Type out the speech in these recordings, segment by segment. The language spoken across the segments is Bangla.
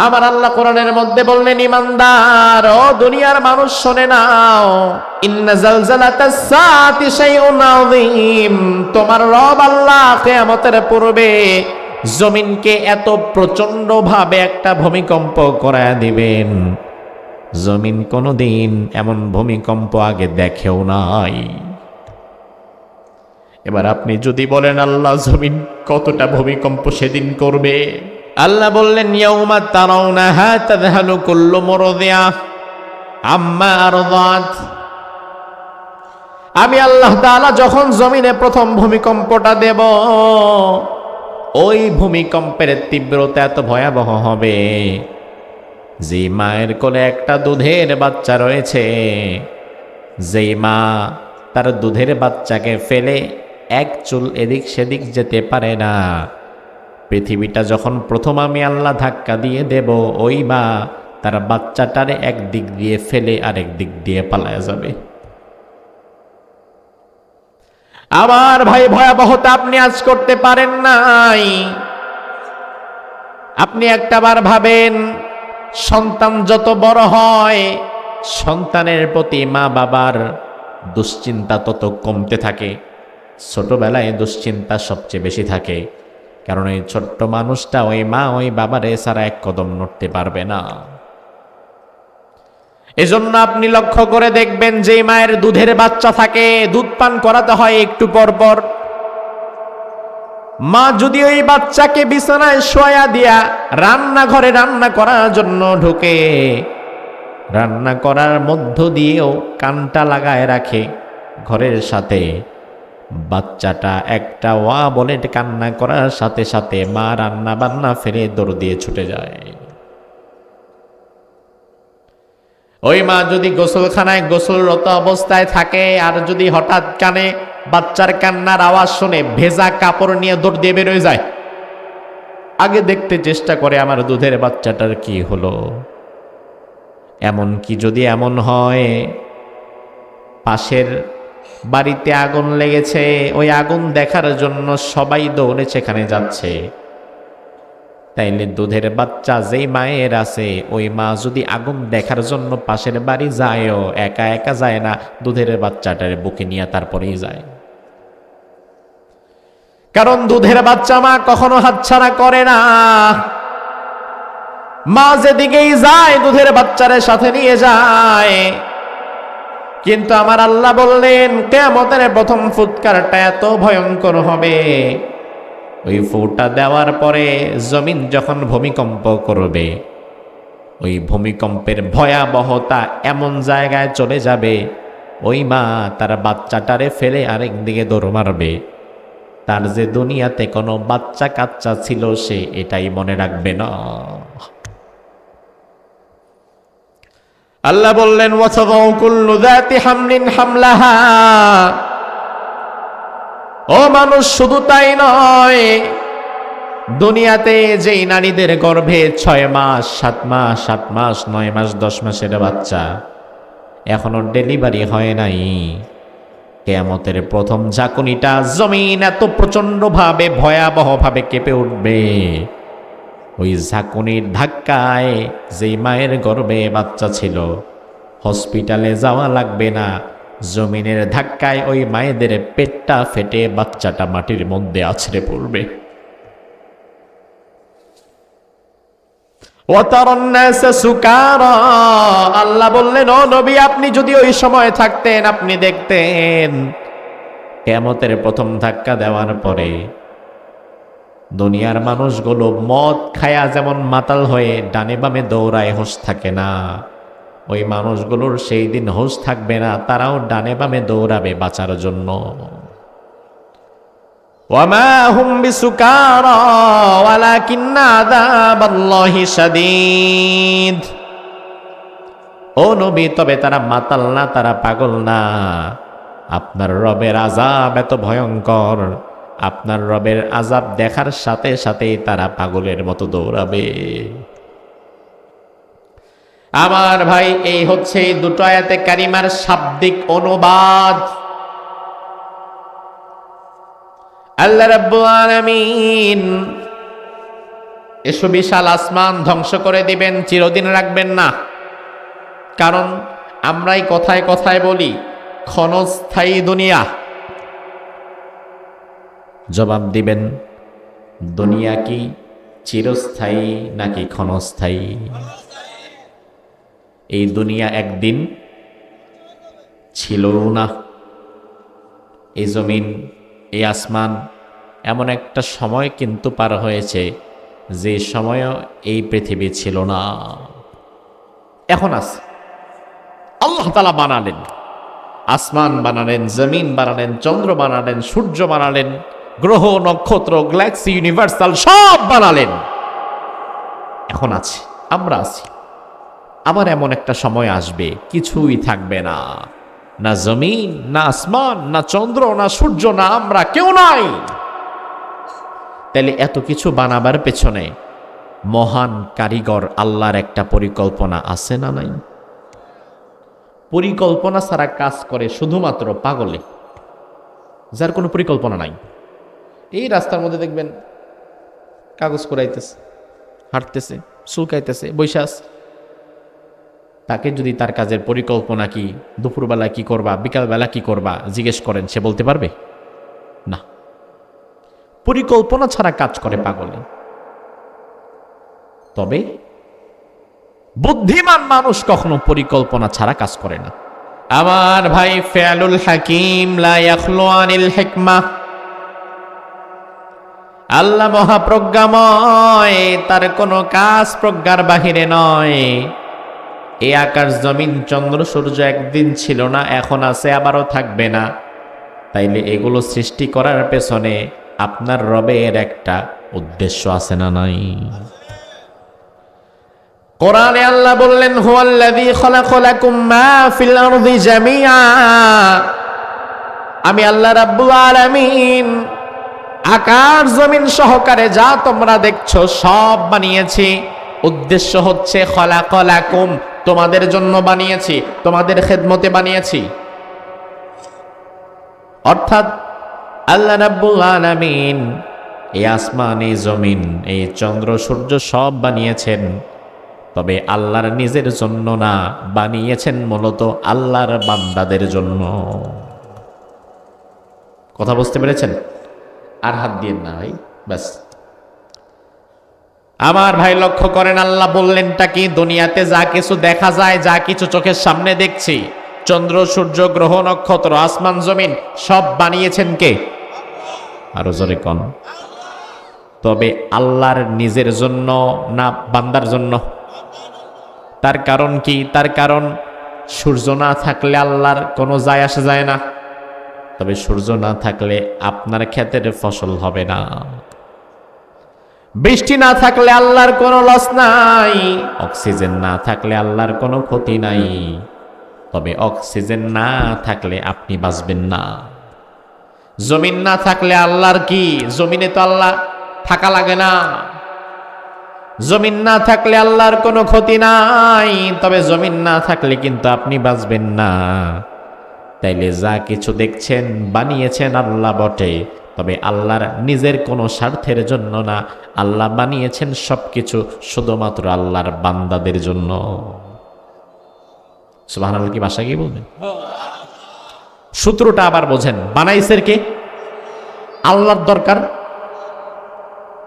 আমার আল্লাহ কোরআনের মধ্যে বললেন, ঈমানদার ও দুনিয়ার মানুষ শুনে নাও, ইন্না জালজালাতাস সাআতি শাইউন আযীম। তোমার রব আল্লাহ কিয়ামতের পূর্বে জমিনকে এত প্রচন্ড ভাবে একটা ভূমিকম্প করায় দিবেন, জমিন কোনোদিন এমন ভূমিকম্প আগে দেখেও নাই। এবার আপনি যদি বলেন আল্লাহ জমিন কতটা ভূমিকম্প সেদিন করবে, আল্লাহ বললেন, ইয়াউমা তারাউনাহা তাযহালু কুল্লু মুরদিআ আম্মা আরদাত। আমি আল্লাহ তাআলা যখন জমিনে প্রথম ভূমিকম্পটা দেব, ওই ভূমিকম্পের তীব্রতা এত ভয়াবহ হবে যে মায়ের কোলে একটা দুধের বাচ্চা রয়েছে, যেই মা তার দুধের বাচ্চাকে ফেলে এক চুল এদিক সেদিক যেতে পারে না, পৃথিবীটা যখন প্রথম আমি আল্লাহ ধাক্কা দিয়ে দেব, ওই মা তার বাচ্চাটারে এক দিক দিয়ে ফেলে আরেক দিক দিয়ে পালায়া যাবে। আমার ভাই, ভয়াবহতা আপনি আজ করতে পারেন নাই। আপনি একটাবার ভাবেন, সন্তান যত বড় হয় সন্তানের প্রতি মা বাবার দুশ্চিন্তা তত কমতে থাকে। ছোটবেলায় দুশ্চিন্তা সবচেয়ে বেশি থাকে, কারণ এই ছোট্ট মানুষটা ওই মা ওই বাবারে ছাড়া এক কদম নড়তে পারবে না। এজন্য আপনি লক্ষ্য করে দেখবেন, যে মায়ের দুধের বাচ্চা থাকে, দুধ পান করাতে হয় একটু পর পর, মা যদি ওই বাচ্চাকে বিছানায় শোয়া দিয়া রান্নাঘরে রান্না করার জন্য ঢুকে, রান্না করার মধ্য দিয়েও কানটা লাগায় রাখে ঘরের সাথে, বাচ্চাটা একটা ওয়া বলে কান্না করার সাথে সাথে মা রান্না বান্না ফেলে দৌড় দিয়ে ছুটে যায়। ওই মা যদি গোসলখানায় গোসলরত অবস্থায় থাকে, আর যদি হঠাৎ কানে বাচ্চার কান্নার আওয়াজ শুনে ভেজা কাপড় নিয়ে দৌড় দিয়ে বেরোয় যায়, আগে দেখতে চেষ্টা করে আমার দুধের বাচ্চাটার কি হলো। এমন কি যদি এমন হয় পাশের বাড়িতে আগুন লেগেছে, ওই আগুন দেখার জন্য সবাই দৌড়ে সেখানে যাচ্ছে, তাইলে দুধের বাচ্চা যেই মায়ের আছে, ওই মা যদি আগুন দেখার জন্য পাশের বাড়ি যায়ও, একা একা যায় না, দুধের বাচ্চাটার বুকে নিয়ে তারপরেই যায়। কারণ দুধের বাচ্চা মা কখনো হাতছাড়া করে না। মা যেদিকেই যায় দুধের বাচ্চারে সাথে নিয়ে যায়। কিন্তু আমার আল্লাহ বললেন, কিয়ামতের প্রথম ফুৎকারটা এত ভয়ঙ্কর হবে, ওই ফুটা দেওয়ার পরে জমিন যখন ভূমিকম্প করবে, ওই ভূমিকম্পের ভয়াবহতা এমন জায়গায় চলে যাবে, ওই মা তার বাচ্চাটারে ফেলে আরেক দিকে দৌড় মারবে। তার যে দুনিয়াতে কোনো বাচ্চা কাচ্চা ছিল, সে এটাই মনে রাখবে না। আল্লাহ বললেন, ওয়াসাদাউ কুল্লু যাতি হামলিন হামলাহা। ও মানুষ, শুধু তাই নয়, দুনিয়াতে যেই নারীদের গর্ভে 6 মাস 7 মাস 8 মাস 9 মাস 10 মাসের বাচ্চা এখনো ডেলিভারি হয় নাই, কিয়ামতের প্রথম ঝাঁকুনিটা জমিন এত প্রচন্ড ভাবে ভয়াবহ ভাবে কেঁপে উঠবে। ওই ঝাঁকুনির ধাক্কায় যেই মায়ের গর্ভে বাচ্চা ছিল, হসপিটালে যাওয়া লাগবে না, জমিনের ধাক্কায় ওই মায়েদের পেটটা ফেটে বাচ্চাটা মাটির মধ্যে আছড়ে পড়বে। আল্লাহ বললেন, ও নবী, আপনি যদি ওই সময় থাকতেন, আপনি দেখতেন কিয়ামতের প্রথম ধাক্কা দেওয়ার পরে দুনিয়ার মানুষগুলো মদ খায়া যেমন মাতাল হয়ে ডানে বামে দৌড়ায়, হুঁশ থাকে না, ওই মানুষগুলোর সেই দিন হুঁশ থাকবে না, তারাও ডানে বামে দৌড়াবে বাঁচার জন্য। ওয়ামা হুম বিসুকারা ওয়ালাকিন্না আযাবাল্লাহি শাদীদ। ও নবী, তবে তারা মাতাল না, তারা পাগল না, আপনার রবের আযাব এত ভয়ঙ্কর, আপনার রবের আযাব দেখার সাথে সাথেই তারা পাগলের মতো দৌড়াবে। আমার ভাই, এই হচ্ছে এই দুটো আয়াতে কারিমার শাব্দিক অনুবাদ। আল্লাহ রাব্বুল আলামিন এসো বিশাল আসমান ধ্বংস করে দিবেন, চিরদিন রাখবেন না। কারণ আমরাই কথায় কথায় বলি ক্ষণস্থায়ী দুনিয়া। জবাব দিবেন, দুনিয়া কি চিরস্থায়ী নাকি ক্ষণস্থায়ী? এই দুনিয়া একদিন ছিল না। এই জমিন, এই আসমান, এমন একটা সময় কিন্তু পার হয়েছে যে সময়ও এই পৃথিবী ছিল না, এখন আছে। আল্লাহ তাআলা বানালেন, আসমান বানালেন, জমিন বানালেন, চন্দ্র বানালেন, সূর্য বানালেন, গ্রহ নক্ষত্র গ্যালাক্সি ইউনিভার্সাল সব বানালেন, এখন আছে, আমরা আছি। আবার এমন একটা সময় আসবে কিছুই থাকবে না, না জমিন, না আসমান, না চন্দ্র, না সূর্য, না আমরা, কেউ নাই। তাহলে এত কিছু বানাবার পেছনে মহান কারিগর আল্লাহর একটা পরিকল্পনা আছে না নাই? পরিকল্পনা ছাড়া কাজ করে শুধুমাত্র পাগলে, যার কোনো পরিকল্পনা নাই। এই রাস্তার মধ্যে দেখবেন কাগজ কুড়াইতেছে, হাঁটতেছে, চুলকাইতেছে, বৈশা আছে। তাকে যদি তার কাজের পরিকল্পনা কি, দুপুরবেলা কি করবা, বিকালবেলা কি করবা জিজ্ঞেস করেন, সে বলতে পারবে না। পরিকল্পনা ছাড়া কাজ করে পাগলে। তবে বুদ্ধিমান মানুষ কখনো পরিকল্পনা ছাড়া কাজ করে না। আমার ভাই, ফেয়ালুল হাকিম লা ইয়াখলু আনিল হিকমা। আল্লাহ মহাপ্রজ্ঞাময়, তার কোনো কাজ প্রজ্ঞার বাহিরে নয়। এই আকাশ জমিন চন্দ্র সূর্য একদিন ছিল না, এখন আছে, আবারও থাকবে না। তাইলে এগুলো সৃষ্টি করার পেছনে আপনার রবের একটা উদ্দেশ্য আছে না নাই? কোরআনে আল্লাহ বললেন, হুয়াল্লাযী খালাকালাকুম মা ফিল আরদি জামিআ। আমি আল্লাহ রাব্বুল আলামিন আকাশ জমিন সহকারে যা তোমরা দেখছো সব বানিয়েছি। উদ্দেশ্য হচ্ছে খালাকালাকুম, তোমাদের জন্য বানিয়েছি, তোমাদের খেদমতে বানিয়েছি। অর্থাৎ আল্লাহ রাব্বুল আলামিন এই আসমান, এই জমিন, এই চন্দ্র সূর্য সব বানিয়েছেন, তবে আল্লাহর নিজের জন্য না, বানিয়েছেন মূলত আল্লাহর বান্দাদের জন্য। কথা বুঝতে পেরেছেন? আর হাত দিয়ে না ভাই, ব্যাস। আমার ভাই লক্ষ্য করেন, আল্লাহ বললেনটা কি, দুনিয়াতে যা কিছু দেখা যায়, যা কিছু চোখের সামনে দেখছি, চন্দ্র সূর্য গ্রহ নক্ষত্র আসমান জমিন সব বানিয়েছেন কে? আরো জোরে কোন। তবে আল্লাহর নিজের জন্য না বান্দার জন্য? তার কারণ কি? তার কারণ সূর্য না থাকলে আল্লাহর কোনো যায় আসে যায় না। তবে সূর্য না থাকলে আপনার ক্ষেতের ফসল হবে না। বৃষ্টি না থাকলে আল্লাহর কোনো লস নাই। অক্সিজেন না থাকলে আল্লাহর কোনো ক্ষতি নাই। তবে অক্সিজেন না থাকলে আপনি বাঁচবেন না। জমিন না থাকলে আল্লাহর কি? জমিনে তো আল্লাহ থাকা লাগে না। জমিন না থাকলে আল্লাহর কোনো ক্ষতি নাই। তবে জমিন না থাকলে কিন্তু আপনি বাঁচবেন না। তাইলে যা কিছু দেখছেন বানিয়েছেন আল্লাহ বটে, তবে আল্লাহর নিজের কোনো স্বার্থের জন্য না। আল্লাহ বানিয়েছেন সবকিছু শুধুমাত্র আল্লাহর বান্দাদের জন্য। সুবহানাল্লাহ কি ভাষা কি বলবেন? সূত্রটা আবার বোঝেন। বানাইছেন কে? আল্লাহর দরকার।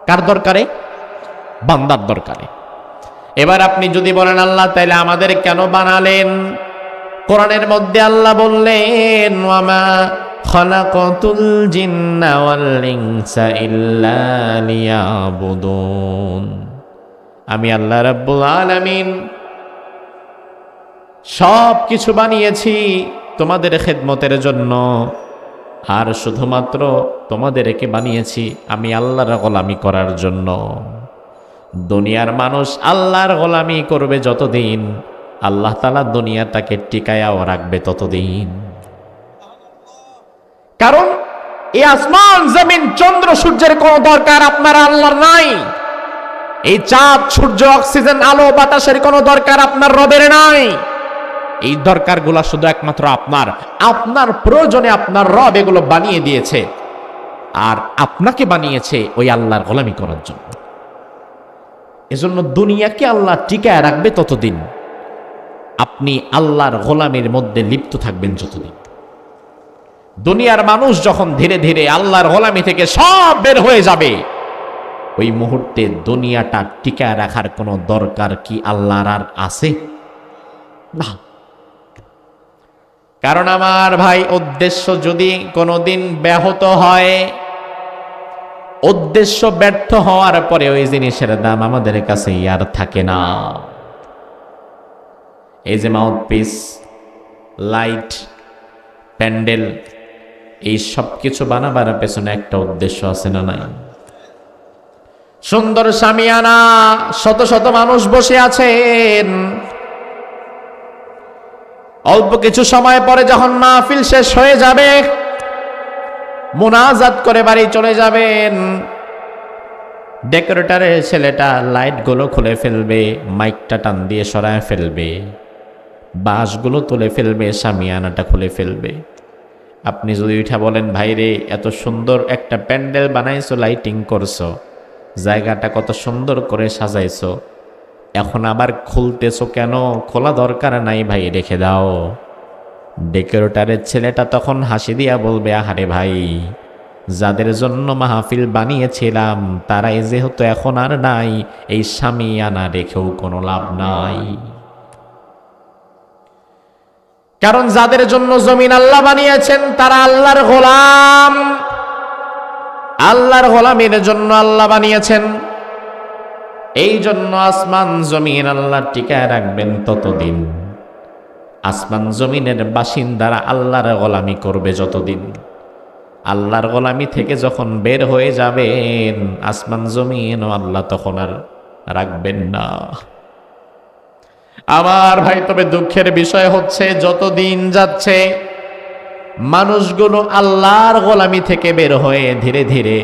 কার দরকারে? বান্দার দরকারে। এবার আপনি যদি বলেন আল্লাহ তাইলে আমাদের কেন বানালেন? কোরআনের মধ্যে আল্লাহ বললেন, ওয়ামা খালাকাতুল জিন্না ওয়াল ইনসা ইল্লা লিয়াবুদুন। আমি আল্লাহ রাব্বুল আলামিন সব কিছু বানিয়েছি তোমাদের খেদমতের জন্য, আর শুধুমাত্র তোমাদেরকে বানিয়েছি আমি আল্লাহর গোলামি করার জন্য। দুনিয়ার মানুষ আল্লাহর গোলামি করবে যতদিন, আল্লাহ তাআলা দুনিয়াটাকে টিকায়াও রাখবে ততদিন। কারণ এই আসমান জমিন চন্দ্র সূর্যের কোনো দরকার আপনার আল্লাহর নাই। এই চাঁদ সূর্য অক্সিজেন আলো বাতাসের কোনো দরকার আপনার রবের নাই। এই দরকারগুলো শুধু একমাত্র আপনার। আপনার প্রয়োজনে আপনার রব এগুলো বানিয়ে দিয়েছে, আর আপনাকে বানিয়েছে ওই আল্লাহর গোলামি করার জন্য। এজন্য দুনিয়াকে আল্লাহ টিকায় রাখবে ততদিন, আপনি আল্লাহর গোলামের মধ্যে লিপ্ত থাকবেন যতদিন। দুনিয়ার মানুষ যখন ধীরে ধীরে আল্লাহর গোলামি থেকে সব বের হয়ে যাবে, ওই মুহূর্তে দুনিয়াটা টিকায় রাখার কোনো দরকার কি আল্লাহর আর আছে? না। কারণ আমার ভাই, উদ্দেশ্য যদি কোনোদিন ব্যাহত হয়, উদ্দেশ্য ব্যর্থ হওয়ার পরে ওই জিনিসের দাম আমাদের কাছে আর থাকে না। এই যে মাউথপিস, লাইট, প্যান্ডেল, এই সব কিছু বানাবার পেছনে একটা উদ্দেশ্য আছে না নাই? সুন্দর শামিয়ানা, শত শত মানুষ বসে আছেন, অল্প কিছু সময় পরে যখন মাহফিল শেষ হয়ে যাবে, মুনাজাত করে বাড়ি চলে যাবেন, ডেকোরেটরের ছেলেটা লাইটগুলো খুলে ফেলবে, মাইকটা টান দিয়ে সরায় ফেলবে, বাঁশগুলো তুলে ফেলবে, শামিয়ানাটা খুলে ফেলবে। আপনি যদি উঠা বলেন, ভাইরে এত সুন্দর একটা প্যান্ডেল বানাইছো, লাইটিং করছো, জায়গাটা কত সুন্দর করে সাজাইছো, এখন আবার খুলতেছো কেন? খোলা দরকার নাই ভাই, রেখে দাও। ডেকোরেটরের ছেলেটা তখন হাসি দিয়া বলবে, আহারে ভাই, যাদের জন্য মাহফিল বানিয়েছিলাম তারাই যেহেতু এখন আর নাই, এই শামিয়ানা রেখেও কোনো লাভ নাই। কারণ যাদের জন্য জমিন আল্লাহ বানিয়েছেন তারা আল্লাহর গোলাম, আল্লাহর গোলামের জন্য আল্লাহ বানিয়েছেন। এই জন্য আসমান জমিন আল্লাহ টিকায় রাখবেন ততদিন, আসমান জমিনের বাসিন্দারা আল্লাহর গোলামি করবে যতদিন। আল্লাহর গোলামি থেকে যখন বের হয়ে যাবেন, আসমান জমিন ও আল্লাহ তখন আর রাখবেন না। আমার ভাই, তবে দুঃখের বিষয় হচ্ছে যতদিন যাচ্ছে মানুষগুলো আল্লাহর গোলামি থেকে বের হয়ে ধীরে ধীরে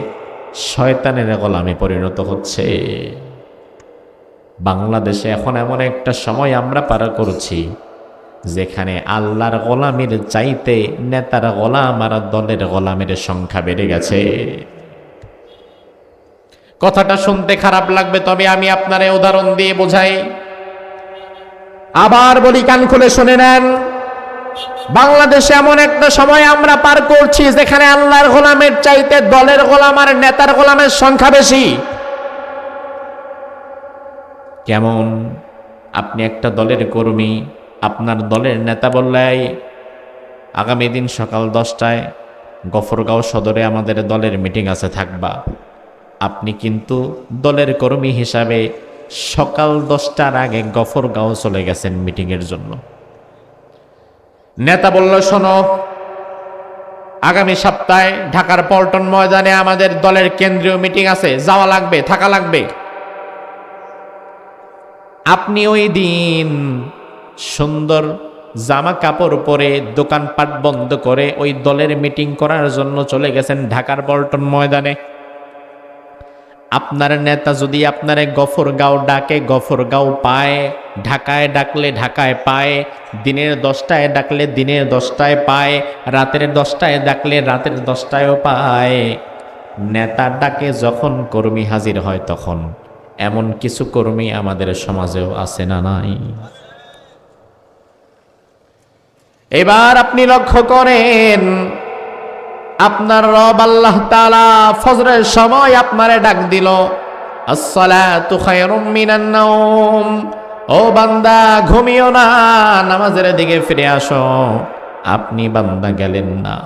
শয়তানের গোলামে পরিণত হচ্ছে। বাংলাদেশে এখন এমন একটা সময় আমরা পার করছি যেখানে আল্লাহর গোলামের চাইতে নেতার গোলাম আর দলের গোলামের সংখ্যা বেড়ে গেছে। কথাটা শুনতে খারাপ লাগবে, তবে আমি আপনারে উদাহরণ দিয়ে বোঝাই। আবার বলি, কান খুলে শুনে নেন। বাংলাদেশে এমন একটা সময় আমরা পার করছি যেখানে আল্লাহর গোলামের চাইতে দলের গোলাম আর নেতার গোলামের সংখ্যা বেশি। কেমন? আপনি একটা দলের কর্মী, আপনার দলের নেতা বললে, আগামী দিন সকাল 10টায় গফরগাঁও সদরে আমাদের দলের মিটিং আছে, থাকবা। আপনি কিন্তু দলের কর্মী হিসাবে সকাল 10টার আগে গফরগাঁও চলে গেছেন মিটিংয়ের জন্য। নেতা বলল, শোনো, আগামী সপ্তাহে ঢাকার পল্টন ময়দানে আমাদের দলের কেন্দ্রীয় মিটিং আছে, যাওয়া লাগবে, থাকা লাগবে। আপনি ওই দিন সুন্দর জামা কাপড় পরে দোকানপাট বন্ধ করে ওই দলের মিটিং করার জন্য চলে গেছেন ঢাকার পল্টন ময়দানে। আপনার নেতা যদি আপনারে গফরগাঁও ডাকে, গফরগাঁও পায়, ঢাকায় ডাকলে ঢাকায় পায়, দিনের 10টায় ডাকলে দিনের 10টায় পায়, রাতের 10টায় ডাকলে রাতের 10টায়ও পায়। নেতা ডাকে যখন কর্মী হাজির হয় তখন। এমন কিছু কর্মী আমাদের সমাজেও আছে না নাই? এবার আপনি লক্ষ্য করেন, আপনার রব আল্লাহ তাআলা ফজরের সময় আপনারে ডাক দিল, আসসালাতু খায়রুম মিনান নাওম, ও বান্দা ঘুমিও না, নামাজের দিকে ফিরে আসো। আপনি বান্দা গেলেন না।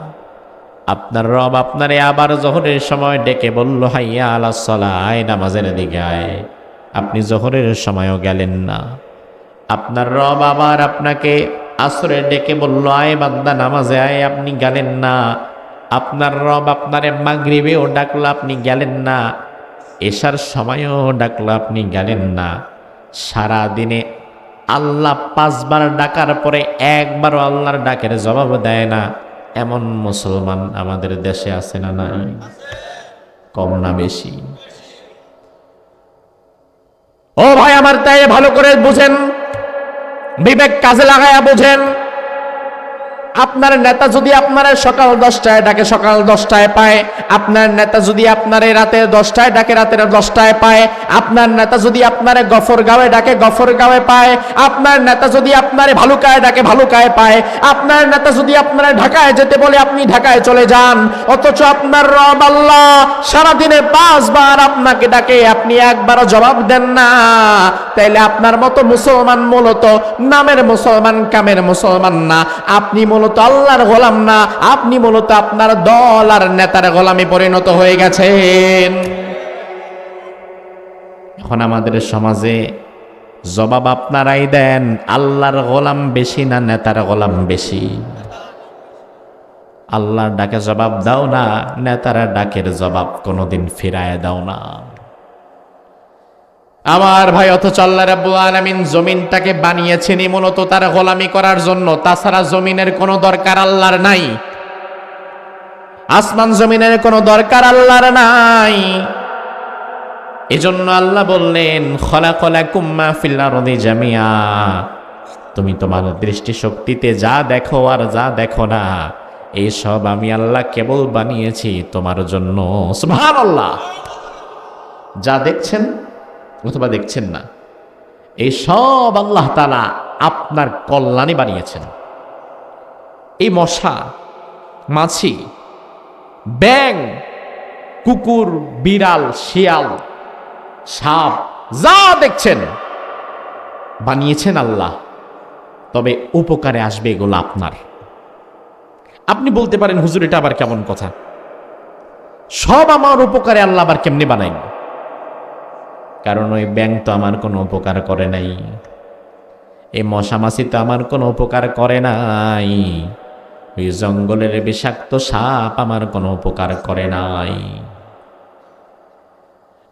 আপনার রব আপনারে আবার জোহরের সময় ডেকে বলল, হাইয়া আলাস সালাহ, আয় নামাজের দিকে আয়। আপনি জোহরের সময়ও গেলেন না। আপনার রব আবার আপনাকে আসরে ডেকে বলল, আয় বান্দা নামাজে আয়, আপনি গেলেন না। আপনার রব আপনারে মাগরিবেও ডাকলো, আপনি গেলেন না। এশার সময়ও ডাকলো, আপনি গেলেন না। সারা দিনে আল্লাহ 5 বার ডাকার পরে একবারও আল্লাহর ডাকের জবাব দেয় না, এমন মুসলমান আমাদের দেশে আছে না নাই? কম না বেশি? ও ভাই আমার, তাই ভালো করে বুঝেন, বিবেক কাজে লাগায়া বুঝেন। আপনার নেতা যদি আপনার সকাল 10টায় ডাকে সকাল 10টায় পায়, আপনার নেতা যদি আপনার রাতে 10টায় ডাকে রাতের 10টায় পায়, আপনার নেতা যদি আপনার গফরগাঁওয়ে ডাকে গফরগাঁওয়ে পায়, আপনার নেতা যদি আপনার ভালুকায় ডাকে ভালুকায় পায়, আপনার নেতা যদি আপনার ঢাকায় যেতে বলে আপনি ঢাকায় চলে যান। অথচ আপনার রব আল্লাহ সারাদিনে 5 বার আপনাকে ডাকে, আপনি একবারও জবাব দেন না। তাইলে আপনার মতো মুসলমান মূলত নামের মুসলমান, কামের মুসলমান না। আপনি মূলত আল্লাহর গোলাম না, আপনি মূলত আপনার দল আর নেতার গোলামে পরিণত হয়ে গেছেন। এখন আমাদের সমাজে জবাব আপনারাই দেন, আল্লাহর গোলাম বেশি না নেতার গোলাম বেশি? আল্লাহর ডাকে জবাব দাও না, নেতার ডাকের জবাব কোনোদিন ফিরায় দাও না। আমার ভাই, অথচ আল্লাহ রাব্বুল আলামিন জমিনটাকে বানিয়েছেনই মূলত তার গোলামি করার জন্য। তাছাড়া জমিনের কোনো দরকার আল্লাহর নাই, আসমান জমিনের কোনো দরকার আল্লাহর নাই। এজন্য আল্লাহ বললেন, খলাকালাকুম মা ফিল আরদি জামিয়া। তুমি তোমার দৃষ্টিশক্তিতে যা দেখো আর যা দেখো না, এই সব আমি আল্লাহ কেবল বানিয়েছি তোমার জন্য। সুবহানাল্লাহ। যা দেখছেন অথবা দেখছেন না, এই সব আল্লাহ তাআলা আপনার কল্যাণে বানিয়েছেন। এই মশা, মাছি, ব্যাঙ, কুকুর, বিড়াল, শিয়াল, সাপ যা দেখছেন বানিয়েছেন আল্লাহ, তবে উপকারে আসবে এগুলো আপনার। আপনি বলতে পারেন, হুজুর এটা আবার কেমন কথা? সব আমার উপকারে আল্লাহ আবার কেমনে বানাইন? কারণ ওই ব্যাঙ তো আমার কোনো উপকার করে নাই, এই মশা মাছি তো আমার কোনো উপকার করে নাই, ওই জঙ্গলের বিষাক্ত সাপ আমার কোনো উপকার করে নাই।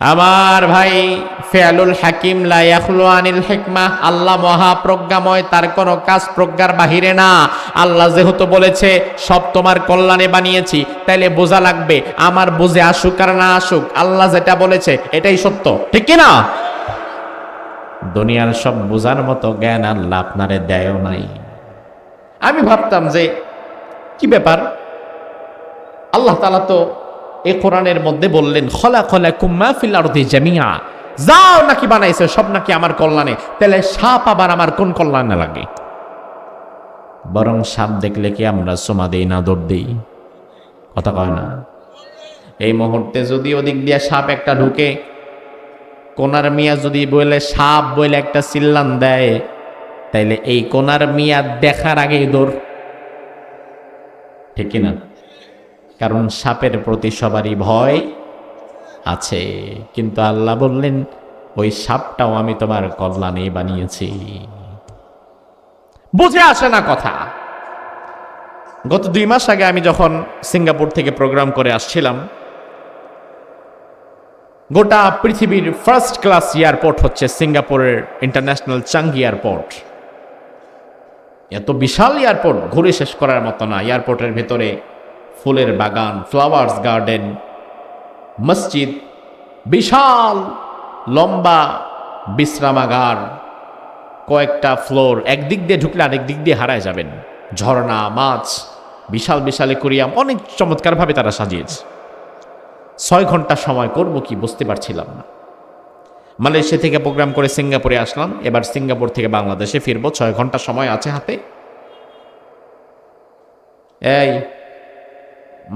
আমার ভাই, ফেয়ালুল হাকিম লা ইয়াখলু আনিল হিকমা। আল্লাহ মহাপ্রজ্ঞাময়, তার কোনো কাজ প্রজ্ঞার বাহিরে না। আল্লাহ যেহেতু বলেছে সব তোমার কল্যাণে বানিয়েছি, তাইলে বোঝা লাগবে আমার বুঝে আসুক আর না আসুক, আল্লাহ যেটা বলেছে এটাই সত্য, ঠিক কি না? দুনিয়ার সব বোঝার মতো জ্ঞান আল্লাহ আপনারে দেয়ও নাই। আমি ভাবতাম যে কি ব্যাপার, আল্লাহ তাআলা তো এই কোরআনের মধ্যে বললেন, খলাকালাকুম মা ফিল আরদি জামিয়া, যাও নাকি বানাইছে সব নাকি আমার কল্যাণে। তাহলে সাপ আবার আমার কোন কল্যাণে লাগে? বরং সাপ দেখলে কি আমরা সোমা দেই না, দৌড় দেই? কথা কয় না? এই মুহূর্তে যদি ওদিক দিয়ে সাপ একটা ঢুকে, কোনার মিয়া যদি বলে সাপ বলে একটা চিল্লান দেয়, তাইলে এই কোনার মিয়া দেখার আগেই দৌড়, ঠিক কিনা? কারণ সাপের প্রতি সবারই ভয় আছে। কিন্তু আল্লাহ বললেন, ওই সাপটাও আমি তোমার কল্যাণে বানিয়েছি। বুঝে আসে না কথা। গত 2 মাস আগে আমি যখন সিঙ্গাপুর থেকে প্রোগ্রাম করে আসছিলাম, গোটা পৃথিবীর ফার্স্ট ক্লাস এয়ারপোর্ট হচ্ছে সিঙ্গাপুরের ইন্টারন্যাশনাল চাঙ্গি এয়ারপোর্ট। এত বিশাল এয়ারপোর্ট, ঘুরে শেষ করার মতো না। এয়ারপোর্টের ভেতরে ফুলের বাগান, ফ্লাওয়ার্স গার্ডেন, মসজিদ, বিশাল লম্বা বিশ্রামাগার, কয়েকটা ফ্লোর, একদিক দিয়ে ঢুকলে আরেক দিক দিয়ে হারায় যাবেন। ঝর্ণা, মাছ, বিশাল বিশাল অ্যাকোয়ারিয়াম, অনেক চমৎকারভাবে তারা সাজিয়েছে। 6 ঘন্টা সময় করব কি বুঝতে পারছিলাম না। মালয়েশিয়া থেকে প্রোগ্রাম করে সিঙ্গাপুরে আসলাম, এবার সিঙ্গাপুর থেকে বাংলাদেশে ফিরবো। 6 ঘন্টা সময় আছে হাতে। এই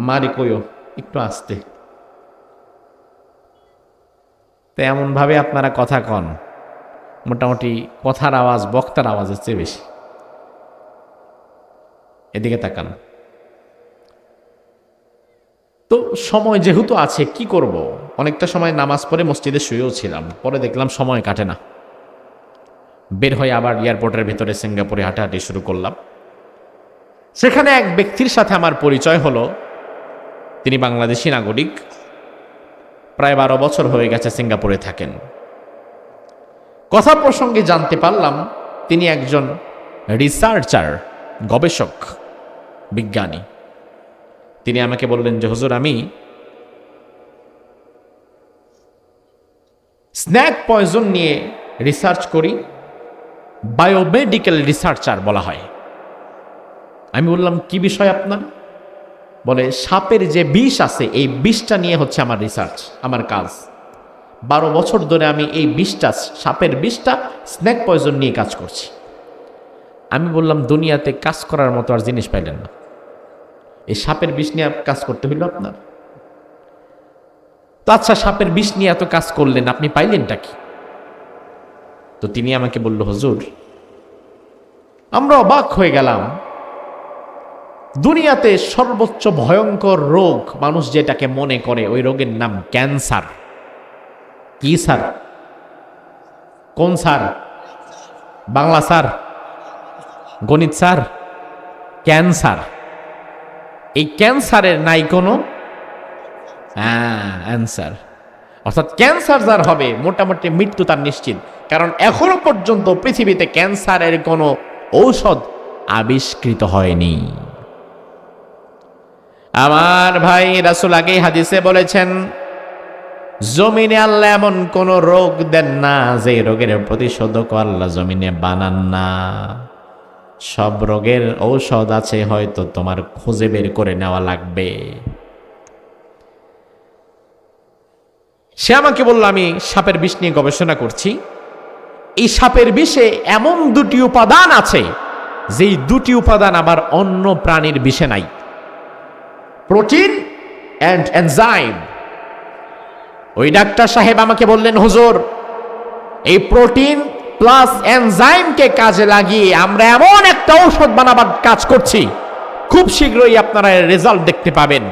মারি কইও একটু আসতে। তো এমনভাবে আপনারা কথা কন, মোটামুটি কথার আওয়াজ বক্তার আওয়াজের চেয়ে বেশি। এদিকে তাকান। তো সময় যেহেতু আছে কি করব, অনেকটা সময় নামাজ পড়ে মসজিদে শুয়েও ছিলাম। পরে দেখলাম সময় কাটে না, বের হয়ে আবার এয়ারপোর্টের ভেতরে সিঙ্গাপুরে হাঁটাহাঁটি শুরু করলাম। সেখানে এক ব্যক্তির সাথে আমার পরিচয় হলো। তিনি বাংলাদেশি নাগরিক, প্রায় 12 বছর হয়ে গেছে সিঙ্গাপুরে থাকেন। কথা প্রসঙ্গে জানতে পারলাম তিনি একজন রিসার্চার, গবেষক, বিজ্ঞানী। তিনি আমাকে বললেন যে, হুজুর আমি স্ন্যাক পয়জন নিয়ে রিসার্চ করি, বায়োমেডিক্যাল রিসার্চার বলা হয়। আমি বললাম কি বিষয় আপনার? বলে সাপের যে বিষ আছে এই বিষটা নিয়ে হচ্ছে আমার রিসার্চ, আমার কাজ। 12 বছর ধরে আমি এই বিষটা, সাপের বিষটা, স্নেক পয়জন নিয়ে কাজ করছি। আমি বললাম দুনিয়াতে কাজ করার মতো আর জিনিস পাইলেন না, এই সাপের বিষ নিয়ে কাজ করতে হইল আপনার? তো আচ্ছা, সাপের বিষ নিয়ে এত কাজ করলেন, আপনি পাইলেনটা কি? তো তিনি আমাকে বলল, হুজুর আমরা অবাক হয়ে গেলাম, দুনিয়াতে সর্বোচ্চ ভয়ঙ্কর রোগ মানুষ যেটাকে মনে করে ওই রোগের নাম ক্যান্সার। কি স্যার? কোন স্যার? বাংলা স্যার? গণিত স্যার? ক্যান্সার। এই ক্যান্সারের নাই কোনো অ্যান্সার। অর্থাৎ ক্যান্সার যার হবে মোটামুটি মৃত্যু তার নিশ্চিত, কারণ এখনো পর্যন্ত পৃথিবীতে ক্যান্সারের কোনো ঔষধ আবিষ্কৃত হয়নি। আমার ভাই, রাসূল আগেই হাদিসে বলেছেন, জমিনে আল্লাহ এমন কোন রোগ দেন না যে রোগের প্রতিষেধক আল্লাহ জমিনে বানান না। সব রোগের ঔষধ আছে, হয়তো তোমার খুঁজে বের করে নেওয়া লাগবে। সে আমাকে বলল, আমি সাপের বিষ নিয়ে গবেষণা করছি। এই সাপের বিষে এমন 2টি উপাদান আছে যেই 2টি উপাদান আবার অন্য প্রাণীর বিষে নাই, প্রোটিন অ্যান্ড এনজাইম। ওই ডাক্তার সাহেব আমাকে বললেন, হুজুর এই প্রোটিন প্লাস এনজাইমকে কাজে লাগিয়ে আমরা এমন একটা ঔষধ বানাবার কাজ করছি, খুব শীঘ্রই আপনারা রেজাল্ট দেখতে পাবেন।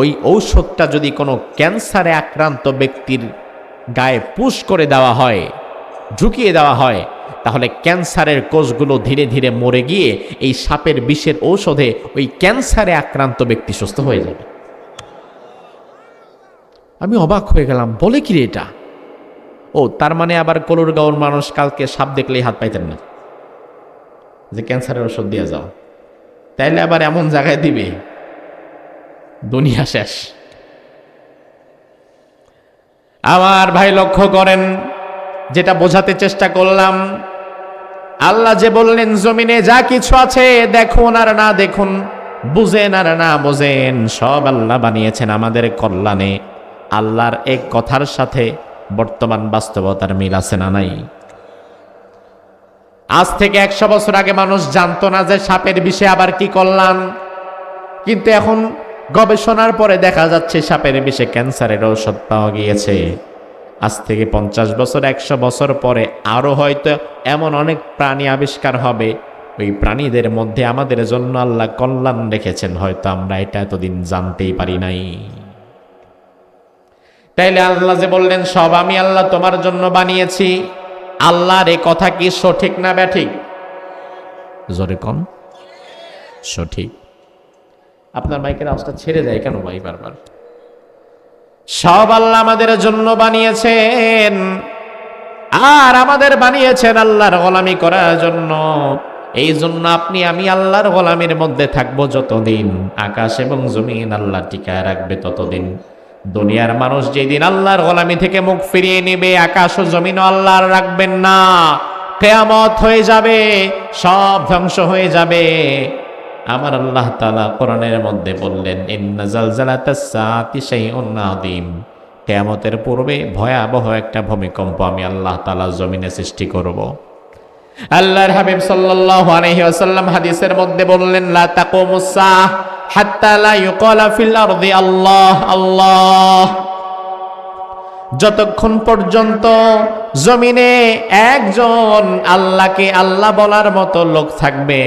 ওই ঔষধটা যদি কোনো ক্যান্সারে আক্রান্ত ব্যক্তির গায়ে পুশ করে দেওয়া হয়, ঢুকিয়ে দেওয়া হয়, তাহলে ক্যান্সারের কোষগুলো ধীরে ধীরে মরে গিয়ে এই সাপের বিষের ঔষধে ওই ক্যান্সারে আক্রান্ত ব্যক্তি সুস্থ হয়ে যাবে। আমি অবাক হয়ে গেলাম, বলে কি রে এটা? ও তার মানে আবার কলুরগাঁওর মানুষ কালকে সাপ দেখলেই হাত পাইতেন না যে ক্যান্সারের ওষুধ দিয়ে যাও, তাইলে আবার এমন জায়গায় দিবে দুনিয়া শেষ। আমার ভাই লক্ষ্য করেন, যেটা বোঝাতে চেষ্টা করলাম, আল্লাহ যে বললেন জমিনে যা কিছু আছে দেখুন আর না দেখুন, বুঝেন আর না বোঝেন, সব আল্লাহ বানিয়েছেন আমাদের কল্যাণে। আল্লাহর এক কথার সাথে বর্তমান বাস্তবতার মিল আছে না নাই? আজ থেকে 100 বছর আগে মানুষ জানতো না যে সাপের বিষে আবার কি কল্যাণ, কিন্তু এখন গবেষণার পরে দেখা যাচ্ছে সাপের বিষে ক্যান্সারের ঔষধ পাওয়া গিয়েছে। আজ থেকে 50 বছর 100 বছর পরে আরো হয়তো এমন অনেক প্রাণী আবিষ্কার হবে, ওই প্রাণীদের মধ্যে আমাদের জন্য আল্লাহ কল্যাণ রেখেছেন, হয়তো আমরা এটা এতদিন জানতেই পারি নাই। তাইলে আল্লাহ যে বললেন সব আমি আল্লাহ তোমার জন্য বানিয়েছি, আল্লাহর এই কথা কি সঠিক না ব্যাঠিক? জোরে কম। সঠিক। আপনার মাইকের আওয়াজটা ছেড়ে যায় কেন ভাই বারবার? সব আল্লাহ আমাদের জন্য বানিয়েছেন, আর আমাদের বানিয়েছেন আল্লাহর গোলামি করার জন্য। এই জন্য আপনি আমি আল্লাহর গোলামির মধ্যে থাকবো যতদিন, আকাশ এবং জমিন আল্লাহ টিকায় রাখবে ততদিন। দুনিয়ার মানুষ যেদিন আল্লাহর গোলামি থেকে মুখ ফিরিয়ে নেবে, আকাশ ও জমিনও আল্লাহর রাখবেন না, কিয়ামত হয়ে যাবে, সব ধ্বংস হয়ে যাবে। আমার আল্লাহ তাআলা কোরআনের মধ্যে বললেন, ইন্না জালজালাতাস সাআতি শাইউন আযীম, কিয়ামতের পূর্বে ভয়াবহ একটা ভূমিকম্প আমি আল্লাহ তাআলা জমিনে সৃষ্টি করব। আল্লাহর হাবিব সাল্লাল্লাহু আলাইহি ওয়াসাল্লাম হাদিসের মধ্যে বললেন, লা তাকুমুস সাআহ হাত্তা লা ইউকালা ফিল আরদি আল্লাহ আল্লাহ। যতক্ষণ পর্যন্ত জমিনে একজন আল্লাহকে আল্লাহ বলার মতো লোক থাকবে,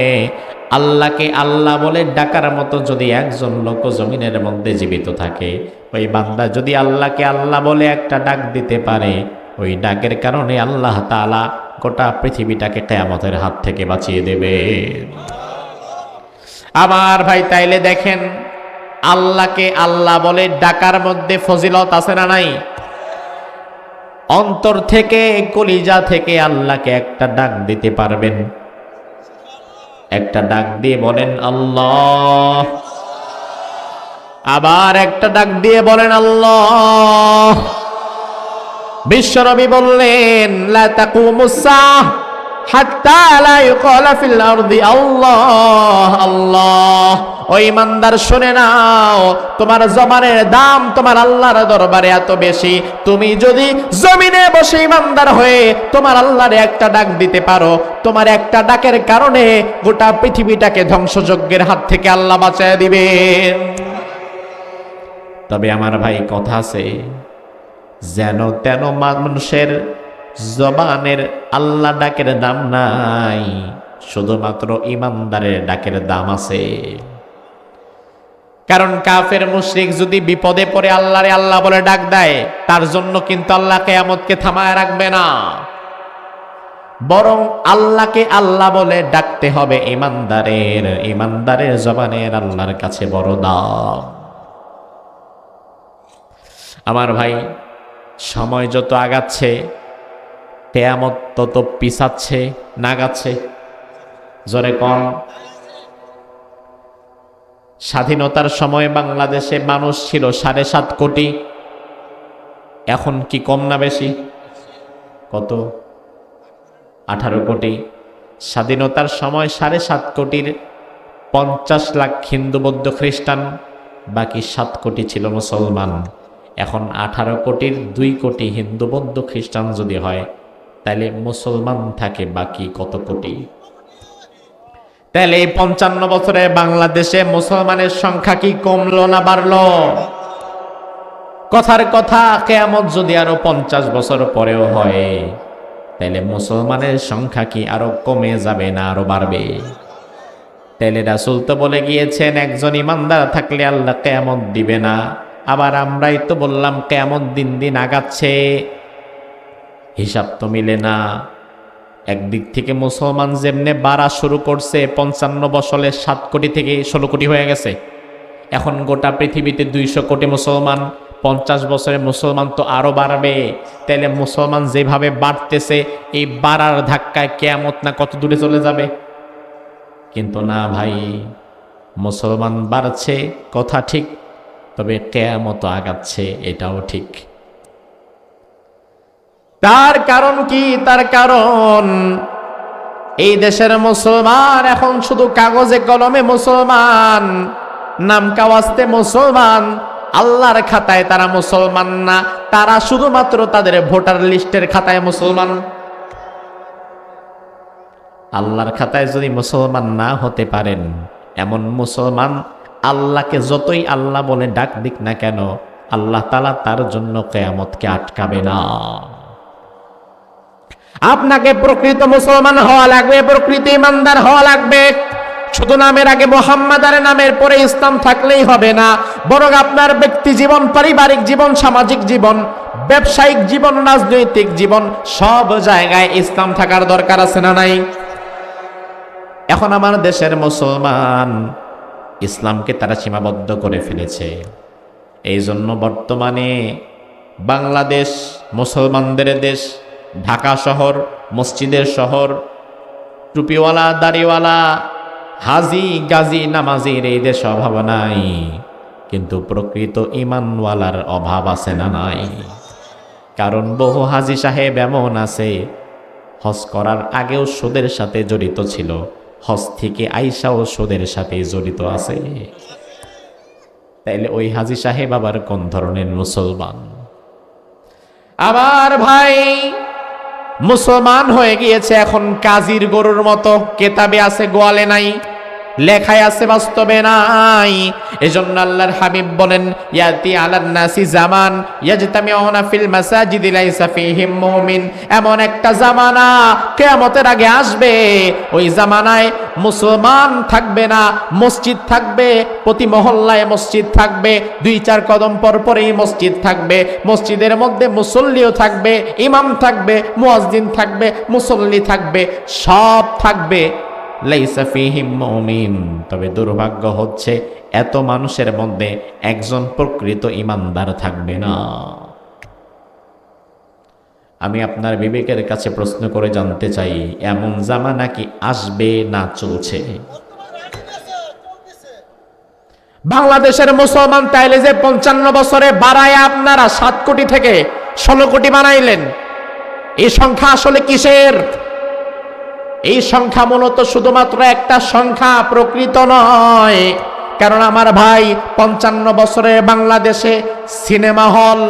আল্লাহকে আল্লাহ বলে ডাকার মতো যদি একজন লোক জমিনের মধ্যে জীবিত থাকে, ওই বান্দা যদি আল্লাহকে আল্লাহ বলে একটা ডাক দিতে পারে, ওই ডাকের কারণে আল্লাহ তাআলা গোটা পৃথিবীটাকে কিয়ামতের হাত থেকে বাঁচিয়ে দেবে। আমার ভাই, তাইলে দেখেন আল্লাহকে আল্লাহ বলে ডাকার মধ্যে ফজিলত আছে না নাই? অন্তর থেকে, কলিজা থেকে আল্লাহকে একটা ডাক দিতে পারবেন, একটা ডাক দিয়ে বলেন আল্লাহ, আবার একটা ডাক দিয়ে বলেন আল্লাহ। বিশ্বনবী বললেন, লা তাকুমুস সাআহ হাত্তা লা ইউকালা ফিল আরদি আল্লাহ আল্লাহ। ও ইমানদার শুনে নাও, তোমার জবানের দাম তোমার আল্লাহর দরবারে এত বেশি, তুমি যদি জমিনে বসে ইমানদার হয়ে তোমার আল্লাহর একটা ডাক দিতে পারো, তোমার একটা ডাকের কারণে গোটা পৃথিবীটাকে ধ্বংসযজ্ঞের হাত থেকে আল্লাহ বাঁচায় দিবেন। তবে আমার ভাই কথা আছে, যেন তেন মানুষের জবানের আল্লাহ ডাকের দাম নাই, শুধুমাত্র ইমানদারের ডাকের দাম আছে। কারণ কাফের মুশরিক যদি বিপদে পড়ে আল্লাহরে আল্লাহ বলে ডাক দেয়, তার জন্য কিন্তু আল্লাহ কিয়ামতকে থামায় রাখবে না, বরং আল্লাহকে আল্লাহ বলে ডাকতে হবে ইমানদারের জবানের আল্লাহর কাছে বড় দাম। আমার ভাই, সময় যত আগাচ্ছে কিয়ামত তত পিছাচ্ছে না আগাচ্ছে? জোরে কন। স্বাধীনতার সময় বাংলাদেশে মানুষ ছিল 7.5 কোটি, এখন কি কম না বেশি? কত? 18 কোটি। স্বাধীনতার সময় 7.5 কোটির 50 লাখ হিন্দু বৌদ্ধ খ্রিস্টান, বাকি 7 কোটি ছিল মুসলমান। এখন 18 কোটির 2 কোটি হিন্দু বৌদ্ধ খ্রিস্টান যদি হয়, তাহলে মুসলমান থাকে বাকি কত কোটি? তাহলে এই 55 বছরে বাংলাদেশে মুসলমানের সংখ্যা কি কমলো না বাড়লো? কথার কথা, কিয়ামত যদি আরো 50 বছর পরেও হয়, তাহলে মুসলমানের সংখ্যা কি আরো কমে যাবে না আরো বাড়বে? তাহলে রাসূল তো বলে গিয়েছেন, একজন ইমানদার থাকলে আল্লাহ কিয়ামত দিবে না। আবার আমরাই তো বললাম কিয়ামত দিন দিন আগাচ্ছে, হিসাব তো মিলে না। একদিক থেকে মুসলমান যেমনে বাড়া শুরু করছে, 55 বছরে 7 কোটি থেকে 16 কোটি হয়ে গেছে। এখন গোটা পৃথিবীতে 200 কোটি মুসলমান, 50 বছরে মুসলমান তো আরো বাড়বে। তাহলে মুসলমান যেভাবে বাড়তেছে, এই বাড়ার ধাক্কায় কিয়ামত না কত দূরে চলে যাবে? কিন্তু না ভাই, মুসলমান বাড়ছে কথা ঠিক, তবে কিয়ামত আগাচ্ছে এটাও ঠিক। তার কারণ কি? তার কারণ এই দেশের মুসলমান এখন শুধু কাগজে কলমে মুসলমান, নাম কাওয়াস্তে মুসলমান, আল্লাহর খাতায় তারা মুসলমান না, তারা শুধুমাত্র তাদের ভোটার লিস্টের খাতায় মুসলমান। আল্লাহর খাতায় যদি মুসলমান না হতে পারেন, এমন মুসলমান আল্লাহকে যতই আল্লাহ বলে ডাক দিক না কেন, আল্লাহ তাআলা তার জন্য কিয়ামতকে আটকাবে না। আপনাকে প্রকৃত মুসলমান হওয়া লাগবে, প্রকৃত ইমানদার হওয়া লাগবে। শুধু নামের আগে মুহাম্মদ আর নামের পরে ইসলাম থাকলেই হবে না, বরং আপনার ব্যক্তি জীবন, পারিবারিক জীবন, সামাজিক জীবন, ব্যবসায়িক জীবন, রাজনৈতিক জীবন, সব জায়গায় ইসলাম থাকার দরকার আছে না নাই? এখন আমার দেশের মুসলমান ইসলামকে তারা সীমাবদ্ধ করে ফেলেছে। এই জন্য বর্তমানে বাংলাদেশ মুসলমানদের দেশ, ঢাকা শহর মসজিদের শহর, টুপিওয়ালা দাড়িওয়ালা হাজি গাজী নামাজির এই দেশ অভাব নাই, কিন্তু প্রকৃত ইমানওয়ালার অভাব আছে না নাই? কারণ বহু হাজি সাহেব এমন আছে, হজ করার আগেও সুদের সাথে জড়িত ছিল, হজ থেকে আইসাও সুদের সাথে জড়িত আছে। তাইলে ওই হাজি সাহেব আবার কোন ধরনের মুসলমান? আমার ভাই, মুসলমান হয়ে গিয়েছে এখন কাজীর গরুর মতো, কেতাবে আছে গোয়ালে নাই, লেখায় আছে বাস্তবে নাই। এজন্য আল্লাহর হাবিব বলেন, ইয়াতি আলান নাসি জামান ইয়াজতামিউনা ফিল মাসাজিদি লাইসা ফীহিম মুমিন। এমন একটা জামানা কিয়ামতের আগে আসবে, ওই জামানায় মুসলমান থাকবে না, মসজিদ থাকবে, প্রতি মহল্লায় মসজিদ থাকবে, 2-4 কদম পর পরেই মসজিদ থাকবে, মসজিদের মধ্যে মুসল্লিও থাকবে, ইমাম থাকবে, মুয়াজ্জিন থাকবে, মুসল্লি থাকবে, সব থাকবে, লাইসা ফীহিম মুমিন। তবে দুর্ভাগ্য হচ্ছে এত মানুষের মধ্যে একজন প্রকৃত ইমানদার থাকবে না। আমি আপনার বিবেকের কাছে প্রশ্ন করে জানতে চাই, এমন জামানা কি আসবে না চলছে? বাংলাদেশের মুসলমান তাইলে যে 55 বছরে বাড়ায় আপনারা 7 কোটি থেকে 16 কোটি বানাইলেন, এই সংখ্যা আসলে কিসের? এই সংখ্যা মূলত শুধুমাত্র একটা সংখ্যা, প্রকৃত নয়। কারণ আমার ভাই, 55 বছরের বাংলাদেশে সিনেমা হল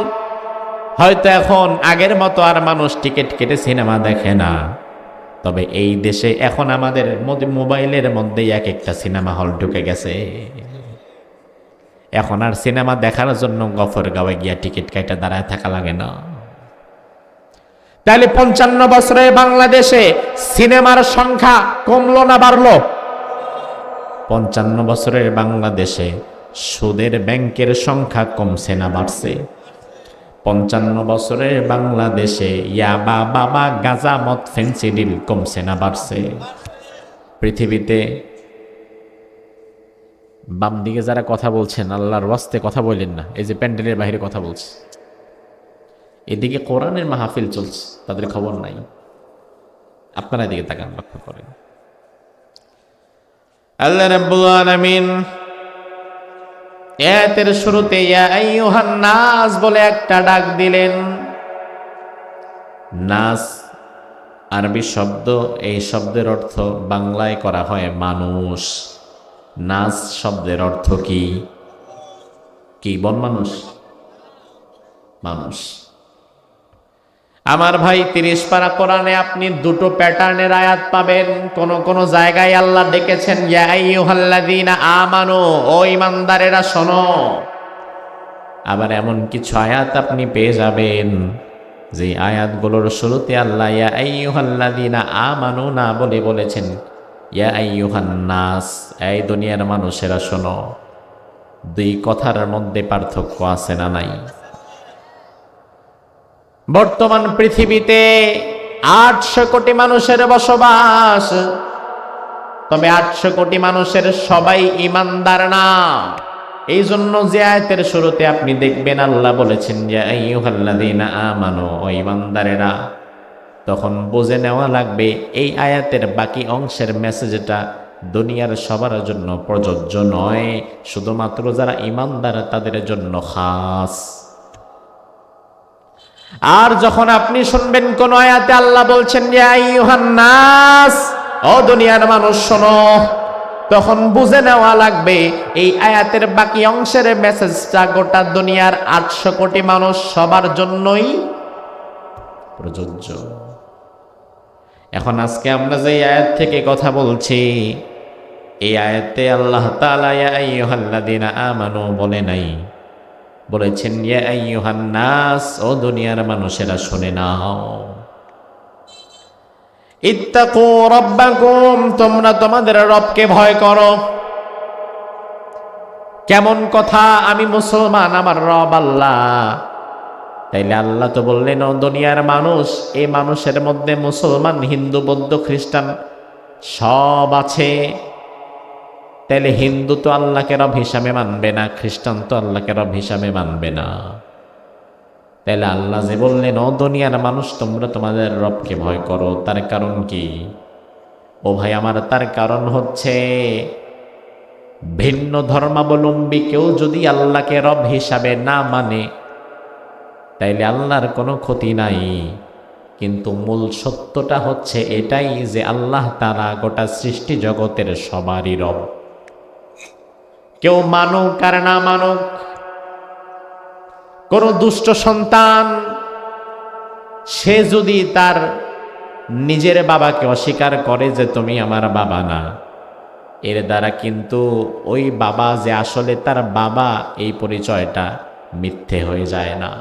হয়তো এখন আগের মতো আর মানুষ টিকিট কেটে সিনেমা দেখে না। তবে এই দেশে এখন আমাদের মোবাইলের মধ্যেই এক একটা সিনেমা হল ঢুকে গেছে। এখন আর সিনেমা দেখার জন্য গফরগাঁওয়ে গিয়া টিকিট কেটে দাঁড়ায় থাকা লাগে না। তাহলে 55 বছরে বাংলাদেশে সিনেমার সংখ্যা কমলো না বাড়লো? 55 বছরের বাংলাদেশে সুদের ব্যাংকের সংখ্যা কমছে না বাড়ছে? 55 বছরের বাংলাদেশে ইয়াবা, বাবা, গাঁজা, মদ, ফেন্সিডিল কমছে না বাড়ছে? পৃথিবীতে বাম দিকে যারা কথা বলছেন, আল্লাহর ওয়াস্তে কথা বললেন না। এই যে প্যান্ডেলের বাইরে কথা বলছে, এদিকে কোরআনের মাহফিল চলছে, তাদের খবর নাই। আপনারা এদিকে তাকান, লক্ষ্য করেন। আল্লাহ রাব্বুল আলামিন আয়াতের শুরুতে ইয়া আইয়ুহান নাস বলে একটা ডাক দিলেন। নাস আরবি শব্দ, এই শব্দের অর্থ বাংলায় করা হয় মানুষ। নাস শব্দের অর্থ কি? কি বন মানুষ? মানুষ। আমার ভাই, 30 পারা কোরআনে আপনি দুটো প্যাটার্নের আয়াত পাবেন। কোন জায়গায় আল্লাহ ডেকেছেন ইয়া আইয়ুহাল্লাযীনা আমানু, ও ঈমানদারেরা শোনো। আবার এমন কিছু আয়াত আপনি পেয়ে যাবেন যে আয়াতগুলোর শুরুতে আল্লাহ ইয়া আইয়ুহাল্লাযীনা আমানু না বলে বলেছেন ইয়া আইয়ুহান নাস, এই দুনিয়ার মানুষেরা শোনো। দুই কথার মধ্যে পার্থক্য আছে না নাই? বর্তমান পৃথিবীতে 800 কোটি মানুষের বসবাস। তবে 800 কোটি মানুষের সবাই ঈমানদার না। এই জন্য যে আয়াতের শুরুতে আপনি দেখবেন আল্লাহ বলেছেন ইয়া আইয়ুহাল্লাযীনা আমানু, ও ঈমানদারেরা, তখন বুঝে নেওয়া লাগবে এই আয়াতের বাকি অংশের মেসেজটা দুনিয়ার সবার জন্য প্রযোজ্য নয়, শুধুমাত্র যারা ঈমানদার তাদের জন্য খাস। আর যখন আপনি শুনবেন কোন আয়াতে আল্লাহ বলছেন ইয়া আইয়ুহান নাস, ও দুনিয়ার মানুষ শোনো, তখন বুঝে নেওয়া লাগবে এই আয়াতের বাকি অংশের মেসেজটা গোটা দুনিয়ার 800 কোটি মানুষ সবার জন্যই প্রযোজ্য। এখন আজকে আমরা যে আয়াত থেকে কথা বলছি, এই আয়াতে আল্লাহ তাআলা ইয়া আইয়ুহাল্লাযীনা আমানু বলে নাই, বলেছেন ইয়া আইয়ুহান নাস, ও দুনিয়ার মানুষেরা শুনে নাও। ইত্তাকু রাব্বাকুম, তোমরা তোমাদের রবকে ভয় করো। কেমন কথা? আমি মুসলমান, আমার রব আল্লাহ। তাইলে আল্লাহ তো বললেন ও দুনিয়ার মানুষ, এই মানুষের মধ্যে মুসলমান, হিন্দু, বৌদ্ধ, খ্রিস্টান সব আছে। তাইলে হিন্দু তো আল্লাহকে রব হিসাবে মানবে না, খ্রিস্টান তো আল্লাহকে রব হিসাবে মানবে না। তাইলে আল্লাহ যে বললেন ও দুনিয়ার মানুষ তোমরা তোমাদের রবকে ভয় করো, তার কারণ কি? ও ভাই আমার, তার কারণ হচ্ছে ভিন্ন ধর্মাবলম্বী কেউ যদি আল্লাহকে রব হিসাবে না মানে তাইলে আল্লাহর কোনো ক্ষতি নাই। কিন্তু মূল সত্যটা হচ্ছে এটাই যে আল্লাহ তাআলা গোটা সৃষ্টি জগতের সবারই রব। কেউ মানুক আর না মানুক, কোন দুষ্ট সন্তান সে যদি তার নিজের বাবাকে অস্বীকার করে যে তুমি আমার বাবা না, এর দ্বারা কিন্তু ওই বাবা যে আসলে তার বাবা এই পরিচয়টা মিথ্যে হয়ে যায় না,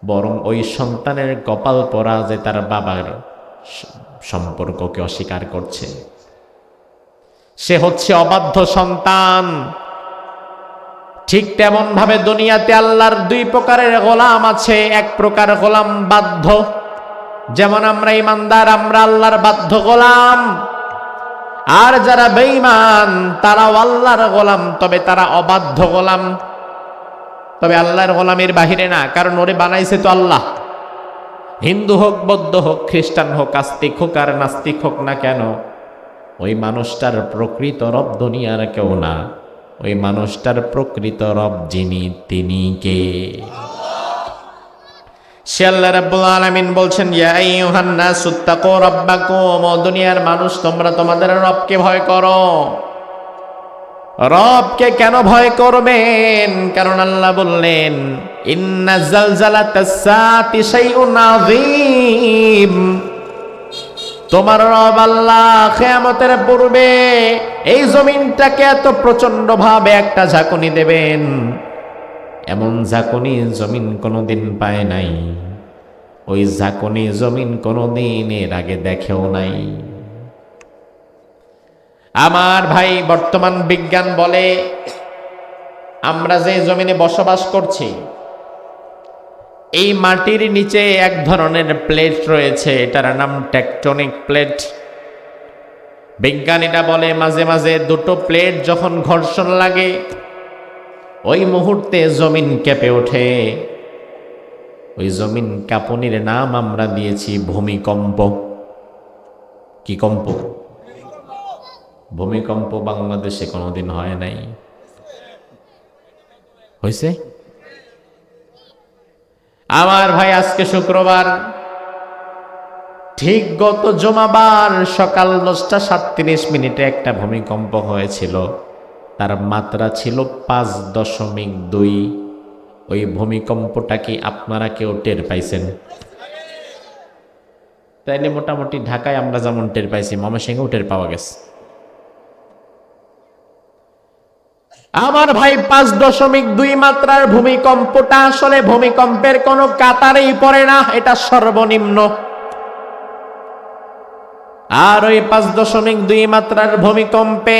বরং ওই সন্তানের কপাল পরা যে তার বাবার সম্পর্ককে অস্বীকার করছে, সে হচ্ছে অবাধ্য সন্তান। ঠিক তেমন ভাবে দুনিয়াতে আল্লাহর দুই প্রকারের গোলাম আছে। এক প্রকার গোলাম বাধ্য, যেমন আমরা ঈমানদার, আমরা আল্লাহর বাধ্য গোলাম। আর যারা বেঈমান তারাও আল্লাহর গোলাম, তবে তারা অবাধ্য গোলাম, তবে আল্লাহর গোলামের বাহিরে না, কারণ ওরে বানাইছে তো আল্লাহ। হিন্দু হোক, বৌদ্ধ হোক, খ্রিস্টান হোক, আস্তিক হোক আর নাস্তিক হোক না কেন, ওই মানুষটার প্রকৃত রব দুনিয়ার কেউ না, ওই মানুষটার প্রকৃত রব যিনি তিনি কে? সে আল্লাহ রাব্বুল আলামিন বলছেন, ইয়া আইয়ুহান নাসুত্তাকু রাব্বাকুম, ও দুনিয়ার মানুষ তোমরা তোমাদের রবকে ভয় করো। রবকে কেন ভয় করবেন? কারণ আল্লাহ বললেন, ইন্না জালজালাতাস সাআতি শাইউন আযীম। তোমার রব আল্লাহ কিয়ামতের পূর্বে এই জমিনটাকে এত প্রচন্ড ভাবে একটা ঝাঁকুনি দেবেন, এমন ঝাঁকুনি জমিন কোনোদিন পায় নাই। ওই ঝাঁকুনি জমিন কোনোদিন এর আগে দেখেও নাই। আমার ভাই, বর্তমান বিজ্ঞান বলে আমরা যে জমিনে বসবাস করছি এই মাটির নিচে এক ধরনের প্লেট রয়েছে, এটার নাম টেকটনিক প্লেট। বিজ্ঞানীরা বলে মাঝে মাঝে দুটো প্লেট যখন ঘর্ষণ লাগে ওই মুহূর্তে জমিন কেঁপে ওঠে। ওই জমিন কাঁপুনির নাম আমরা দিয়েছি ভূমিকম্প। কি কম্প? ভূমিকম্প বাংলাদেশে কোনোদিন হয় নাই। হয়েছে? আমার ভাই, আজকে শুক্রবার, ঠিক গত জুমাবার সকাল 10টা 37 একটা ভূমিকম্প হয়েছিল। তার মাত্রা ছিল 5.2। ওই ভূমিকম্পটা কি আপনারা কেউ টের পাইছেন? তাইলে মোটামুটি ঢাকায় আমরা যেমন টের পাইছি, ময়মনসিংহেও টের পাওয়া গেছে। আমার ভাই, 5.2 মাত্রার ভূমিকম্পটা আসলে ভূমিকম্পের কোনো কাতারেই পড়ে না, এটা সর্বনিম্ন। আর ওই 5.2 মাত্রার ভূমিকম্পে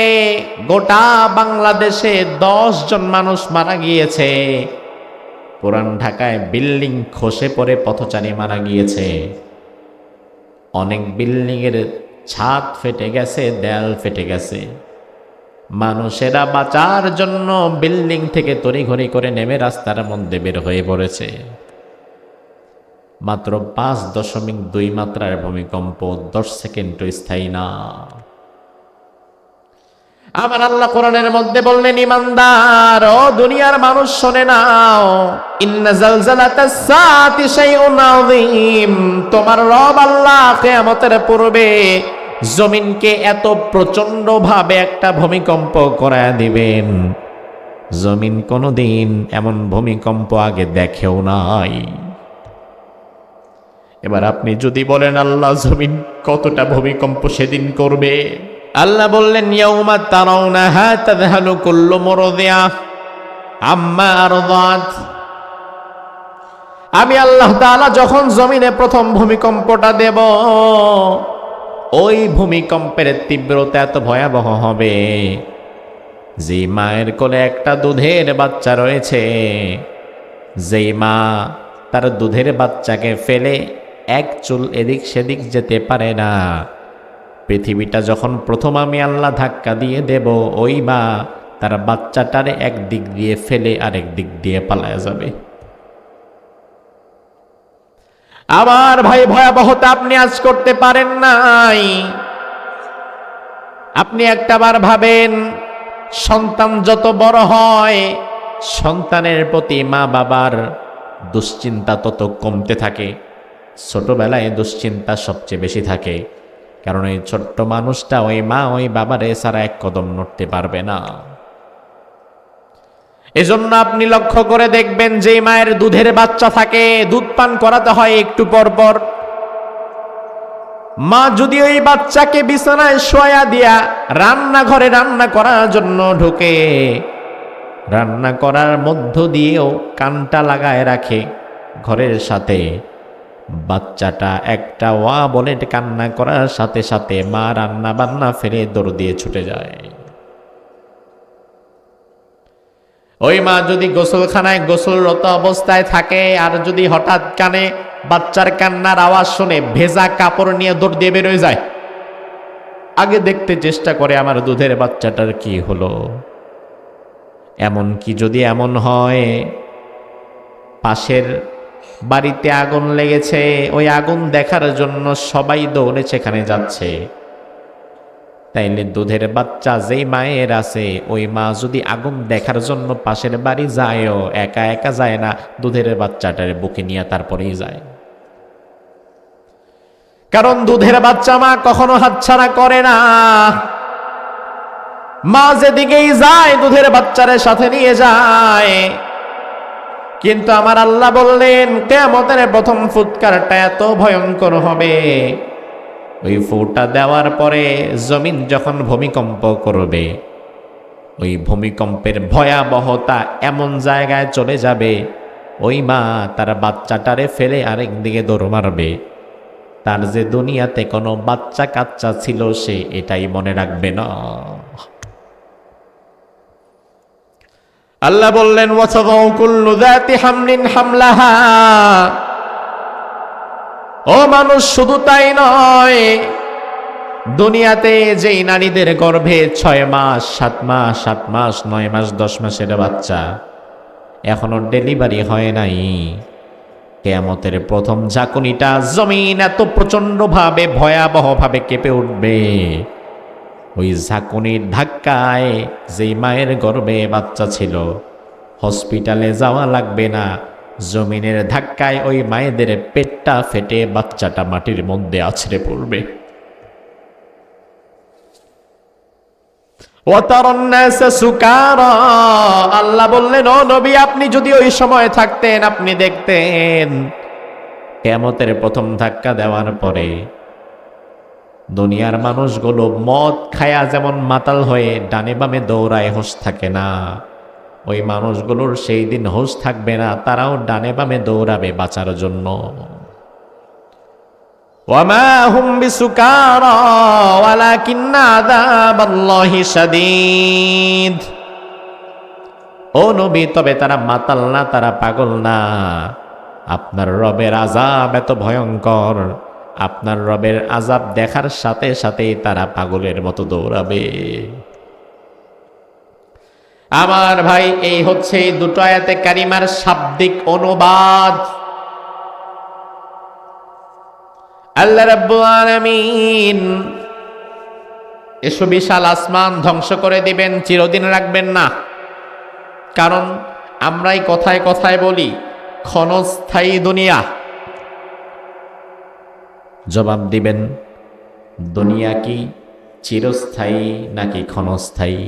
গোটা বাংলাদেশে 10 জন মানুষ মারা গিয়েছে। পুরান ঢাকায় বিল্ডিং খসে পড়ে পথচারী মারা গিয়েছে। অনেক বিল্ডিং এর ছাদ ফেটে গেছে, দেয়াল ফেটে গেছে। মানুষেরা বাঁচার জন্য বিল্ডিং থেকে তড়িঘড়ি করে নেমে রাস্তার মধ্যে বের হয়ে পড়েছে। মাত্র 5.2 মাত্রার ভূমিকম্প 10 সেকেন্ড স্থায়ী না। আমার আল্লাহ কোরআনের মধ্যে বললেন, ইমানদার ও দুনিয়ার মানুষ শোনে নাও, ইন্না জালজালাতাস সাআতি শাইউন আযীম। তোমার রব আল্লাহ কিয়ামতের পূর্বে জমিনকে এত প্রচন্ড ভাবে একটা ভূমিকম্প করায় দিবেন, জমিন কোনোদিন এমন ভূমিকম্প আগে দেখেও নাই। এবার আপনি যদি বলেন আল্লাহ জমিন কতটা ভূমিকম্প সেদিন করবে, আল্লাহ বললেন, ইয়াউমা তারাউনাহা তাযহালু কুল্লু মুরদিয়া আম্মা আরদাত। আমি আল্লাহ তাআলা যখন জমিনে প্রথম ভূমিকম্পটা দেব, ওই ভূমিকম্পের তীব্রতা এত ভয়াবহ হবে যে মায়ের কোলে একটা দুধের বাচ্চা রয়েছে, যেই মা তার দুধের বাচ্চাকে ফেলে এক চুল এদিক সেদিক যেতে পারে না, পৃথিবীটা যখন প্রথম আমি আল্লাহ ধাক্কা দিয়ে দেব, ওই মা তার বাচ্চাটারে এক দিক দিয়ে ফেলে আরেক দিক দিয়ে পালায়া যাবে। আমার ভাই, ভয়াবহতা আপনি আজ করতে পারেন নাই। আপনি একটাবার ভাবেন, সন্তান যত বড় হয় সন্তানের প্রতি মা বাবার দুশ্চিন্তা তত কমতে থাকে। ছোটবেলায় দুশ্চিন্তা সবচেয়ে বেশি থাকে, কারণ এই ছোট্ট মানুষটা ওই মা ওই বাবারে ছাড়া এক কদম নড়তে পারবে না। এজন্য আপনি লক্ষ্য করে দেখবেন, যে মায়ের দুধের বাচ্চা থাকে, দুধ পান করাতে হয় একটু পর পর, মা যদি ওই বাচ্চাকে বিছানায় শোয়া দিয়া রান্নাঘরে রান্না করার জন্য ঢুকে, রান্না করার মধ্য দিয়েও কানটা লাগায় রাখে ঘরের সাথে, বাচ্চাটা একটা ওয়া বলে কান্না করার সাথে সাথে মা রান্না বান্না ফেলে দৌড় দিয়ে ছুটে যায়। ওই মা যদি গোসলখানায় গোসলরত অবস্থায় থাকে আর যদি হঠাৎ কানে বাচ্চার কান্নার আওয়াজ শুনে ভেজা কাপড় নিয়ে দৌড় দিয়ে বেরোয় যায়, আগে দেখতে চেষ্টা করে আমার দুধের বাচ্চাটার কি হলো। এমন কি যদি এমন হয় পাশের বাড়িতে আগুন লেগেছে, ওই আগুন দেখার জন্য সবাই দৌড়ে সেখানে যাচ্ছে, তাইলে দুধের বাচ্চা যেই মায়ের আছে ওই মা যদি আগুন দেখার জন্য পাশের বাড়ি যায়ও একা একা যায় না, দুধের বাচ্চাটার বুকে নিয়ে তারপরেই যায়। কারণ দুধের বাচ্চা মা কখনো হাতছাড়া করে না। মা যেদিকেই যায় দুধের বাচ্চারে সাথে নিয়ে যায়। কিন্তু আমার আল্লাহ বললেন কিয়ামতের প্রথম ফুৎকারটা এত ভয়ঙ্কর হবে, ওই ফুটা দেওয়ার পরে জমিন যখন ভূমিকম্প করবে, ওই ভূমিকম্পের ভয়াবহতা এমন জায়গায় চলে যাবে, ওই মা তার বাচ্চাটারে ফেলে আরেক দিকে দৌড় মারবে। তার যে দুনিয়াতে কোনো বাচ্চা কাচ্চা ছিল সে এটাই মনে রাখবে না। আল্লাহ বললেন ওয়াসাদাউ কুল্লু যাতি হামলিন হামলাহা। ও মানুষ, শুধু তাই নয়, দুনিয়াতে যেই নারীদের গর্ভে 6 মাস 7 মাস 7 মাস 9 মাস 10 মাসের বাচ্চা এখনো ডেলিভারি হয় নাই, কিয়ামতের প্রথম ঝাঁকুনিটা জমিন এত প্রচন্ড ভাবে ভয়াবহ ভাবে কেঁপে উঠবে, ওই ঝাঁকুনির ধাক্কায় যেই মায়ের গর্ভে বাচ্চা ছিল হসপিটালে যাওয়া লাগবে না, জমিনের ধাক্কায় ওই মায়েদের পেটটা ফেটে বাচ্চাটা মাটির মধ্যে আছড়ে পড়বে। আল্লাহ বললেন ও নবী, আপনি যদি ওই সময় থাকতেন আপনি দেখতেন কিয়ামতের প্রথম ধাক্কা দেওয়ার পরে দুনিয়ার মানুষগুলো মদ খায়া যেমন মাতাল হয়ে ডানে বামে দৌড়ায়, হোশ থাকে না, ওই মানুষগুলোর সেই দিন হোশ থাকবে না, তারাও ডানে বামে দৌড়াবে বাঁচার জন্য। ওয়ামা হুম বিসুকারা ওয়ালাকিন্না আযাবাল্লাহি শাদীদ। ও নবী, তবে তারা মাতাল না, তারা পাগল না, আপনার রবের আযাব এত ভয়ঙ্কর, আপনার রবের আযাব দেখার সাথে সাথেই তারা পাগলের মতো দৌড়াবে। আমার ভাই, এই হচ্ছে এই দুটো আয়াতে কারিমার শাব্দিক অনুবাদ। আল্লাহ রাব্বুল আলামিন এসো বিশাল আসমান ধ্বংস করে দিবেন, চিরদিন রাখবেন না। কারণ আমরাই কথায় কথায় বলি ক্ষণস্থায়ী দুনিয়া। জবাব দিবেন দুনিয়া কি চিরস্থায়ী নাকি ক্ষণস্থায়ী?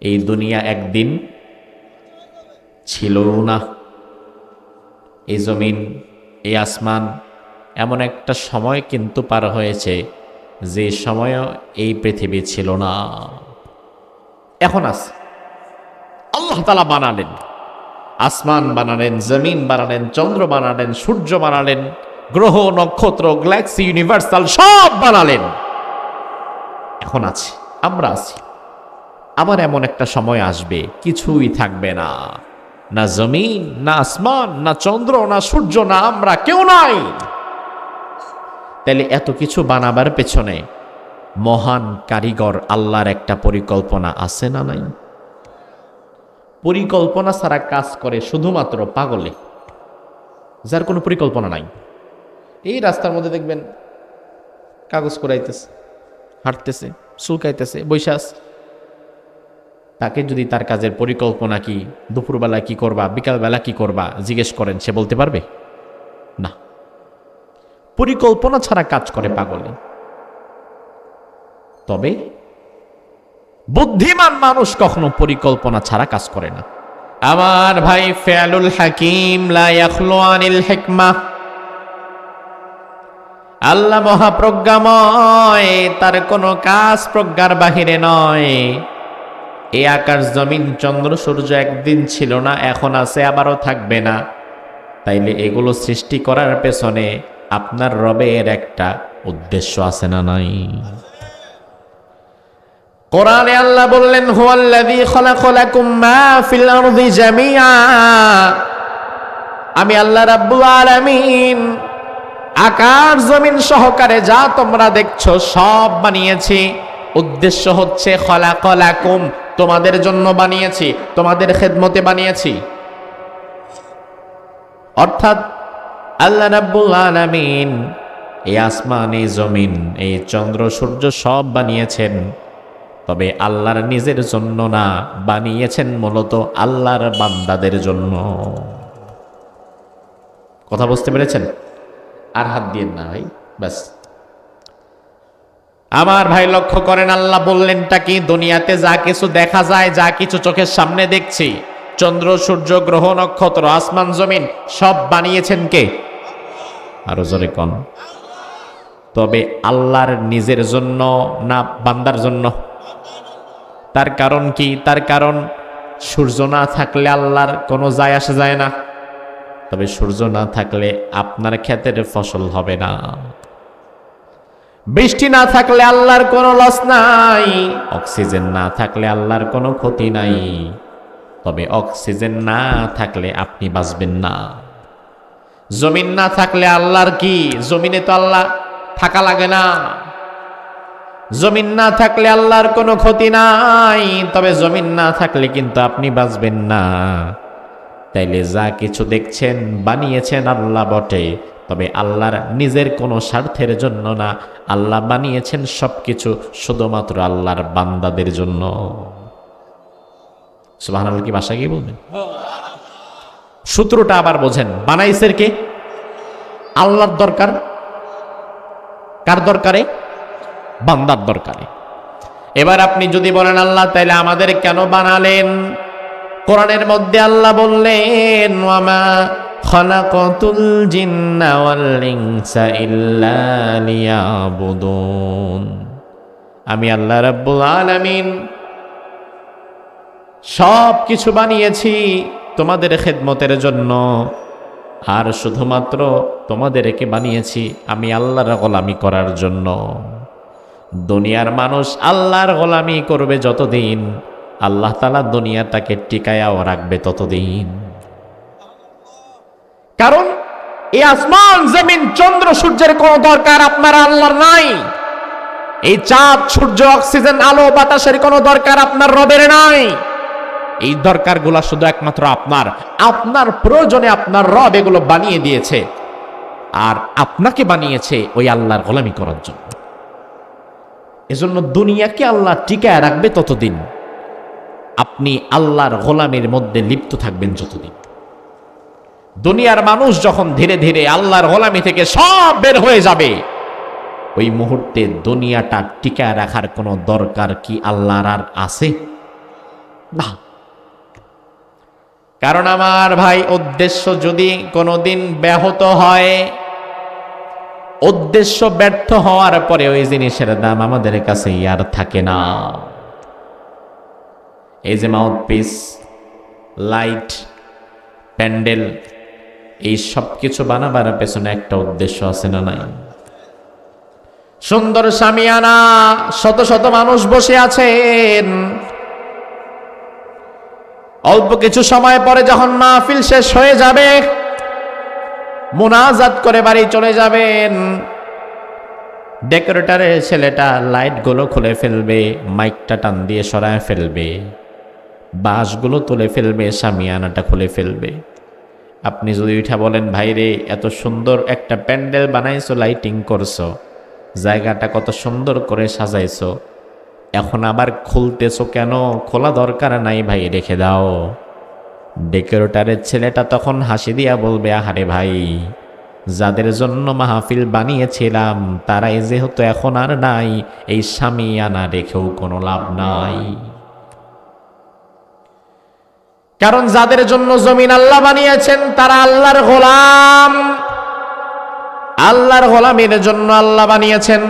এই দুনিয়া একদিন ছিল না। এই জমিন, এই আসমান এমন একটা সময় কিন্তু পার হয়েছে যে সময়ও এই পৃথিবী ছিল না, এখন আছে। আল্লাহ তাআলা বানালেন, আসমান বানালেন, জমিন বানালেন, চন্দ্র বানালেন, সূর্য বানালেন, গ্রহ নক্ষত্র গ্যালাক্সি ইউনিভার্সাল সব বানালেন, এখন আছে, আমরা আছি। আবার এমন একটা সময় আসবে কিছুই থাকবে না, না জমিন, না আসমান, না চন্দ্র, না সূর্য, না আমরা, কেউ নাই। তাহলে এত কিছু বানাবার পেছনে মহান কারিগর আল্লাহর একটা পরিকল্পনা আছে না নাই? পরিকল্পনা ছাড়া কাজ করে শুধুমাত্র পাগলে, যার কোনো পরিকল্পনা নাই। এই রাস্তার মধ্যে দেখবেন কাগজ কুড়াইতেছে, হাঁটতেছে, চুলকাইতেছে, বৈশা আছে। তাকে যদি তার কাজের পরিকল্পনা কি, দুপুরবেলা কি করবা, বিকালবেলা কি করবা জিজ্ঞেস করেন, সে বলতে পারবে না। পরিকল্পনা ছাড়া কাজ করে পাগলে। তবে বুদ্ধিমান মানুষ কখনো পরিকল্পনা ছাড়া কাজ করে না। আমার ভাই, ফিআলুল হাকিম লা ইয়াখলু আনিল হিকমাহ। আল্লাহ মহাপ্রজ্ঞাময়, তার কোনো কাজ প্রজ্ঞার বাহিরে নয়। এই আকাশ জমিন চন্দ্র সূর্য একদিন ছিল না, এখন আছে, আবারও থাকবে না। তাইলে এগুলো সৃষ্টি করার পেছনে আপনার রবের একটা উদ্দেশ্য আছে না নাই? কোরআনে আল্লাহ বললেন হুয়াল্লাযী খালাকা লাকুম মা ফিল আরদি জামিআ। আমি আল্লাহ রাব্বুল আলামিন আকাশ জমিন সহকারে যা তোমরা দেখছো সব বানিয়েছি। উদ্দেশ্য হচ্ছে খালাকা লাকুম, তোমাদের জন্য বানিয়েছি, তোমাদের খেদমতে বানিয়েছি। অর্থাৎ আল্লাহ রাব্বুল আলামিন এই আসমান, এই জমিন, এই চন্দ্র সূর্য সব বানিয়েছেন, তবে আল্লাহর নিজের জন্য না, বানিয়েছেন মূলত আল্লাহর বান্দাদের জন্য। কথা বুঝতে পেরেছেন? আর হাত দিয়ে না ভাই, ব্যাস। আমার ভাই লক্ষ্য করেন, আল্লাহ বললেনটা কি? দুনিয়াতে যা কিছু দেখা যায়, যা কিছু চোখের সামনে দেখছি, চন্দ্র সূর্য গ্রহ নক্ষত্র আসমান জমিন সব বানিয়েছেন কে? আরো জোরে কোন। তবে আল্লাহর নিজের জন্য না বান্দার জন্য? তার কারণ কি? তার কারণ সূর্য না থাকলে আল্লাহর কোনো যায় আসে যায় না, তবে সূর্য না থাকলে আপনার ক্ষেতের ফসল হবে না। বৃষ্টি না থাকলে আল্লাহর কোনো লস নাই, অক্সিজেন না থাকলে আল্লাহর কোনো ক্ষতি নাই, তবে অক্সিজেন না থাকলে আপনি বাঁচবেন না। জমিন না থাকলে আল্লাহর কি? জমিনে তো আল্লাহ থাকা লাগে না। জমিন না থাকলে আল্লাহর কোনো ক্ষতি নাই, তবে জমিন না থাকলে কিন্তু আপনি বাঁচবেন না। তাইলে যা কিছু দেখছেন বানিয়েছেন আল্লাহ বটে, তবে আল্লাহর নিজের কোনো স্বার্থের জন্য না। আল্লাহ বানিয়েছেন সবকিছু শুধুমাত্র আল্লাহর বান্দাদের জন্য। সুবহানাল্লাহ কি ভাষা কি বলবেন? সূত্রটা আবার বোঝেন। বানাইছেন কে? আল্লাহর দরকার কার দরকারে? বান্দার দরকারে। এবার আপনি যদি বলেন আল্লাহ তাইলে আমাদের কেন বানালেন? কোরআনের মধ্যে আল্লাহ বললেন, ওয়ামা খালাকাতুল জিন্না ওয়াল ইনসা ইল্লা লিয়াবুদুন। আমি আল্লাহ রাব্বুল আলামিন সব কিছু বানিয়েছি তোমাদের খেদমতের জন্য, আর শুধুমাত্র তোমাদেরকে বানিয়েছি আমি আল্লাহর গোলামি করার জন্য। দুনিয়ার মানুষ আল্লাহর গোলামি করবে যতদিন, আল্লাহ তাআলা দুনিয়াটাকে টিকায়াও রাখবে ততদিন। কারণ এই আসমান জমিন চন্দ্র সূর্যের কোনো দরকার আপনার আল্লাহর নাই। এই চাঁদ সূর্য অক্সিজেন আলো বাতাসের কোনো দরকার আপনার রবের নাই। এই দরকারগুলো শুধু একমাত্র আপনার। আপনার প্রয়োজনে আপনার রব এগুলো বানিয়ে দিয়েছে, আর আপনাকে বানিয়েছে ওই আল্লাহর গোলামি করার জন্য। এজন্য দুনিয়াকে আল্লাহ টিকায় রাখবে ততদিন, আপনি আল্লাহর গোলামির মধ্যে লিপ্ত থাকবেন যতদিন। দুনিয়ার মানুষ যখন ধীরে ধীরে আল্লাহর গোলামি থেকে সব বের হয়ে যাবে, ওই মুহূর্তে দুনিয়াটা টিকায় রাখার কোনো দরকার কি আল্লাহর আর আছে? না। কারণ আমার ভাই, উদ্দেশ্য যদি কোনোদিন ব্যাহত হয়, উদ্দেশ্য ব্যর্থ হওয়ার পরে ওই জিনিসের দাম আমাদের কাছে আর থাকে না। এই যে মাউথপিস, লাইট, প্যান্ডেল, এই সব কিছু বানাবার পেছনে একটা উদ্দেশ্য আছে না নাই? সুন্দর শামিয়ানা, শত শত মানুষ বসে আছেন, অল্প কিছু সময় পরে যখন মাহফিল শেষ হয়ে যাবে, মুনাজাত করে বাড়ি চলে যাবেন, ডেকোরেটরের ছেলেটা লাইটগুলো খুলে ফেলবে, মাইকটা টান দিয়ে সরায় ফেলবে, বাঁশগুলো তুলে ফেলবে, শামিয়ানাটা খুলে ফেলবে। আপনি যদি উঠা বলেন, ভাইরে এত সুন্দর একটা প্যান্ডেল বানাইছো, লাইটিং করছো, জায়গাটা কত সুন্দর করে সাজাইছো, এখন আবার খুলতেছো কেন? খোলা দরকার নাই ভাই, রেখে দাও। ডেকোরেটরের ছেলেটা তখন হাসি দিয়া বলবে, আহারে ভাই, যাদের জন্য মাহফিল বানিয়েছিলাম তারাই যেহেতু এখন আর নাই, এই শামিয়ানা রেখেও কোনো লাভ নাই। কারণ যাদের জন্য জমিন আল্লাহ বানিয়েছেন তারা আল্লাহর গোলাম। আল্লাহর গোলামের জন্য আল্লাহ বানিয়েছেন,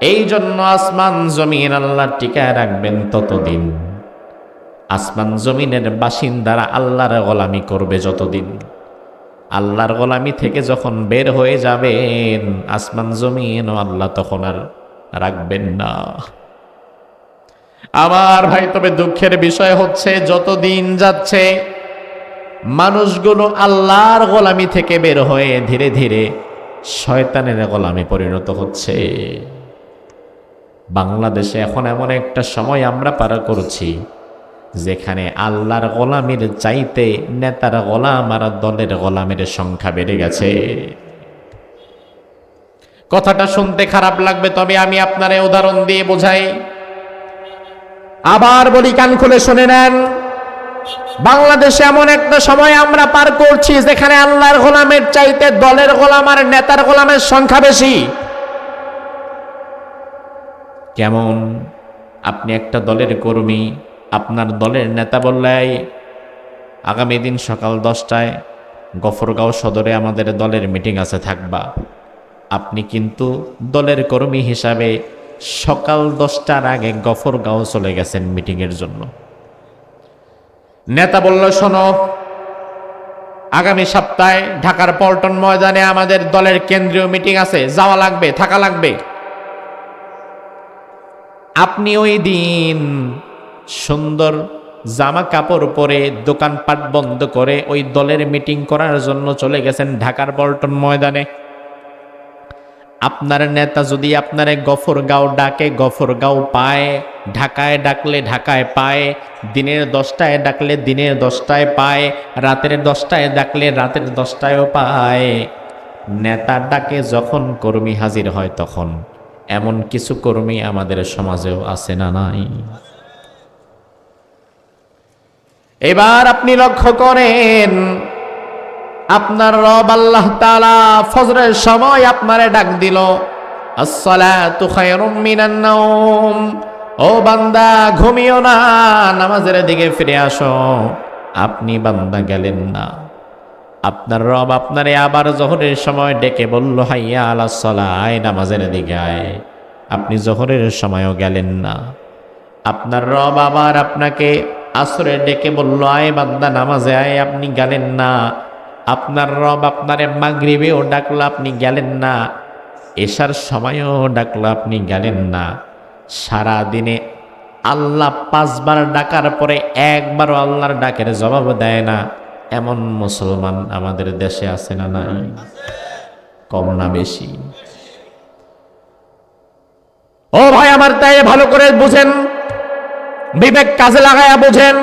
এই জন্য আসমান জমিন আল্লাহ টিকায় রাখবেন ততদিন। আসমান জমিনের বাসিন্দারা আল্লাহর গোলামি করবে যতদিন। আল্লাহর গোলামি থেকে যখন বের হয়ে যাবেন, আসমান জমিন ও আল্লাহ তখন আর রাখবেন না। আমার ভাই, তবে দুঃখের বিষয় হচ্ছে যতদিন যাচ্ছে মানুষগুলো আল্লাহর গোলামি থেকে বের হয়ে ধীরে ধীরে শয়তানের গোলামে পরিণত হচ্ছে। বাংলাদেশে এখন এমন একটা সময় আমরা পার করছি যেখানে আল্লাহর গোলামির চাইতে নেতার গোলাম আর দলের গোলামের সংখ্যা বেড়ে গেছে। কথাটা শুনতে খারাপ লাগবে, তবে আমি আপনারে উদাহরণ দিয়ে বোঝাই। আবার বলি, কান খুলে শুনে নেন। বাংলাদেশে এমন একটা সময় আমরা পার করছি যেখানে আল্লাহর গোলামের চাইতে দলের গোলাম আর নেতার গোলামের সংখ্যা বেশি। কেমন? আপনি একটা দলের কর্মী, আপনার দলের নেতা বললে আগামী দিন সকাল 10টায় গফরগাঁও সদরে আমাদের দলের মিটিং আছে, থাকবা। আপনি কিন্তু দলের কর্মী হিসাবে সকাল 10টার আগে গফরগাঁও চলে গেছেন মিটিংয়ের জন্য। নেতা বলল, শোনো, আগামী সপ্তাহে ঢাকার পল্টন ময়দানে আমাদের দলের কেন্দ্রীয় মিটিং আছে, যাওয়া লাগবে, থাকা লাগবে। আপনি ওই দিন সুন্দর জামা কাপড় পরে দোকানপাট বন্ধ করে ওই দলের মিটিং করার জন্য চলে গেছেন ঢাকার পল্টন ময়দানে। আপনার নেতা যদি আপনারে গফরগাঁও ডাকে, গফরগাঁও পায়, ঢাকায় ডাকলে ঢাকায় পায়, দিনের 10টায় ডাকলে দিনের 10টায় পায়, রাতের 10টায় ডাকলে রাতের 10টায়ও পায়। নেতা ডাকে যখন কর্মী হাজির হয় তখন। এমন কিছু কর্মী আমাদের সমাজেও আছে না নাই? এবার আপনি লক্ষ্য করেন, আপনার রব আল্লাহ তাআলা ফজরের সময় আপনারে ডাক দিল, আসসালাতু খায়রুম মিনান নাওম, ও বান্দা ঘুমিও না, নামাজের দিকে ফিরে আসো। আপনি বান্দা গেলেন না। আপনার রব আপনারে আবার জোহরের সময় ডেকে বলল, হাইয়া আলাস সালাহ, আয় নামাজের দিকে আয়। আপনি জোহরের সময়ও গেলেন না। আপনার রব আবার আপনাকে আসরে ডেকে বলল, আয় বান্দা নামাজে আয়, আপনি গেলেন না। আপনার রব আপনারে মাগরিবেও ডাকলো, আপনি গেলেন না। এশার সময়ও ডাকলো, আপনি গেলেন না। সারা দিনে আল্লাহ 5 বার ডাকার পরে একবারও আল্লাহর ডাকের জবাব দেয় না। এমন মুসলমান আমাদের দেশে আছে না নাই? কম না বেশি? ও ভাই আমার, তাই ভালো করে বুঝেন, বিবেক কাজে লাগায়া বুঝেন।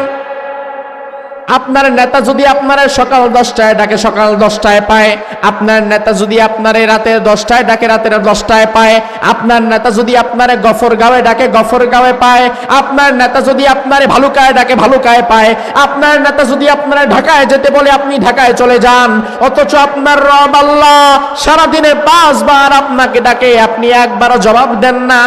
আপনার নেতা যদি আপনার সকাল 10টায় ডাকে সকাল 10টায় পায়, আপনার নেতা যদি আপনার রাতে 10টায় ডাকে রাতের 10টায় পায়, আপনার নেতা যদি আপনার গফরগাঁওয়ে ডাকে গফরগাঁওয়ে পায়, আপনার নেতা যদি আপনার ভালুকায় ডাকে ভালুকায় পায়, আপনার নেতা যদি আপনার ঢাকায় যেতে বলে আপনি ঢাকায় চলে যান। অথচ আপনার রব আল্লাহ সারাদিনে 5 বার আপনাকে ডাকে, আপনি একবারও জবাব দেন না।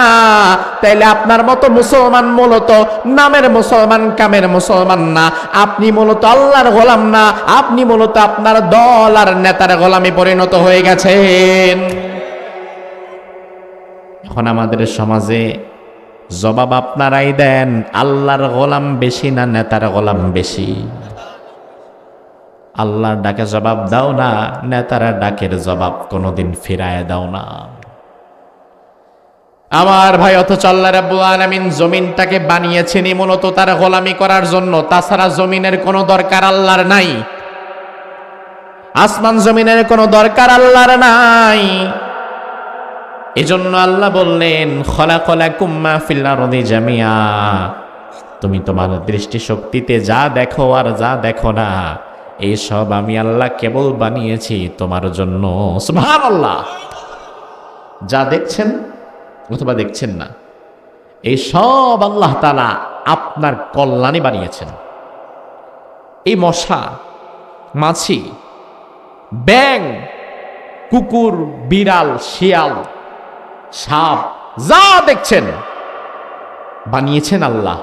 তাইলে আপনার মতো মুসলমান মূলত নামের মুসলমান, কামের মুসলমান না। আপনি মূলত আল্লাহর গোলাম না, আপনি মূলত আপনার দল আর নেতার গোলামে পরিণত হয়ে গেছেন। এখন আমাদের সমাজে জবাব আপনারাই দেন, আল্লাহর গোলাম বেশি না নেতার গোলাম বেশি? আল্লাহর ডাকে জবাব দাও না, নেতার ডাকের জবাব কোনোদিন ফিরায় দাও না। আমার ভাই, অথচ আল্লাহ রাব্বুল আলামিন জমিনটাকে বানিয়েছেনই মূলত তার গোলামি করার জন্য। তাছাড়া জমিনের কোনো দরকার আল্লাহর নাই, আসমান জমিনের কোনো দরকার আল্লাহর নাই। এজন্য আল্লাহ বললেন, খলাকালাকুম মা ফিল আরদি জামিয়া, তুমি তোমার দৃষ্টিশক্তিতে যা দেখো আর যা দেখো না, এই সব আমি আল্লাহ কেবল বানিয়েছি তোমার জন্য। সুবহানাল্লাহ। যা দেখছেন অথবা দেখছেন না, এই সব আল্লাহ তাআলা আপনার কল্যাণে বানিয়েছেন। এই মশা, মাছি, ব্যাঙ, কুকুর, বিড়াল, শিয়াল, সাপ, যা দেখছেন বানিয়েছেন আল্লাহ।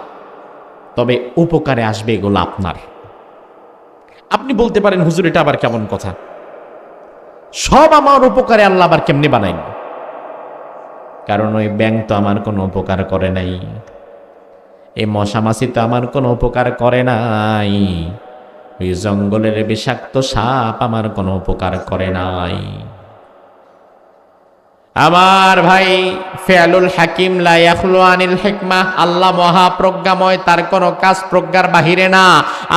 তবে উপকারে আসবে এগুলো আপনার। আপনি বলতে পারেন, হুজুর এটা আবার কেমন কথা? সব আমার উপকারে আল্লাহ আবার কেমনে বানাইন? কারণ ওই ব্যাঙ তো আমার কোনো উপকার করে নাই, এই মশা মাছি তো আমার কোনো উপকার করে নাই, ওই জঙ্গলের বিষাক্ত সাপ আমার কোনো উপকার করে নাই। আমার ভাই, ফেয়ালুল হাকিম লা ইয়াখলু আনিল হিকমাহ, আল্লাহ মহাপ্রজ্ঞাময়, তার কোনো কাজ প্রজ্ঞার বাহিরে না।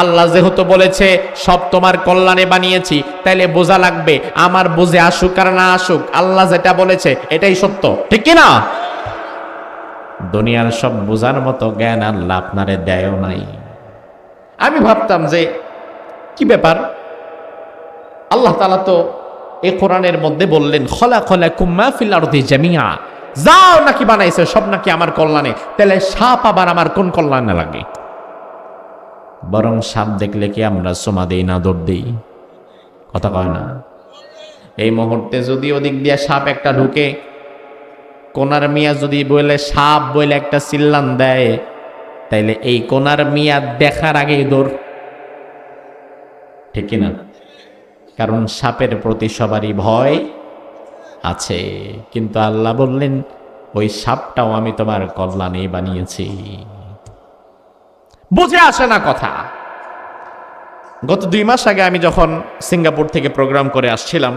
আল্লাহ যেহেতু বলেছে সব তোমার কল্যাণে বানিয়েছি, তাইলে বোঝা লাগবে আমার বুঝে আসুক আর না আসুক, আল্লাহ যেটা বলেছে এটাই সত্য, ঠিক কি না? দুনিয়ার সব বোঝার মতো জ্ঞান আল্লাহ আপনারে দেয়ও নাই। আমি ভাবতাম যে কি ব্যাপার, আল্লাহ তাআলা তো এই কোরআনের মধ্যে বললেন খলাকালাকুম মা ফিল আরদি জামিয়া, যাও নাকি বানাইছে সব নাকি আমার কল্যাণে, তাহলে সাপ আবার আমার কোন কল্যাণে লাগে? বরং সাপ দেখলে কি আমরা সোমা দেই না, দৌড় দেই? কথা কয় না? এই মুহূর্তে যদি ওদিক দিয়ে সাপ একটা ঢুকে, কোনার মিয়া যদি বলে সাপ বলে একটা চিল্লান দেয়, তাইলে এই কোনার মিয়া দেখার আগেই দৌড়, ঠিক কিনা? কারণ সাপের প্রতি সবারই ভয় আছে, কিন্তু আল্লাহ বললেন ওই সাপটাও আমি তোমার কল্যাণে বানিয়েছি। বুঝে আসে না কথা। গত 2 মাস আগে আমি যখন সিঙ্গাপুর থেকে প্রোগ্রাম করে আসছিলাম,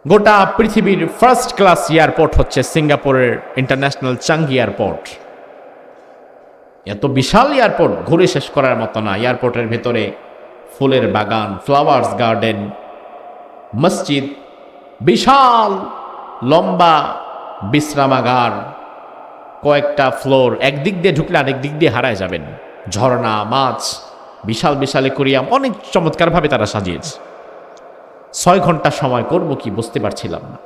গোটা পৃথিবীর ফার্স্ট ক্লাস এয়ারপোর্ট হচ্ছে সিঙ্গাপুরের ইন্টারন্যাশনাল চাঙ্গি এয়ারপোর্ট। এত বিশাল এয়ারপোর্ট, ঘুরে শেষ করার মতো না। এয়ারপোর্টের ভেতরে ফুলের বাগান, ফ্লাওয়ার্স গার্ডেন, মসজিদ, বিশাল লম্বা বিশ্রামাগার, কয়েকটা ফ্লোর, একদিক দিয়ে ঢুকলে আরেক দিক দিয়ে হারায় যাবেন। ঝর্ণা, মাছ, বিশাল বিশাল অ্যাকোয়ারিয়াম, অনেক চমৎকারভাবে তারা সাজিয়েছে। 6 ঘন্টা সময় করব কি বুঝতে পারছিলাম না।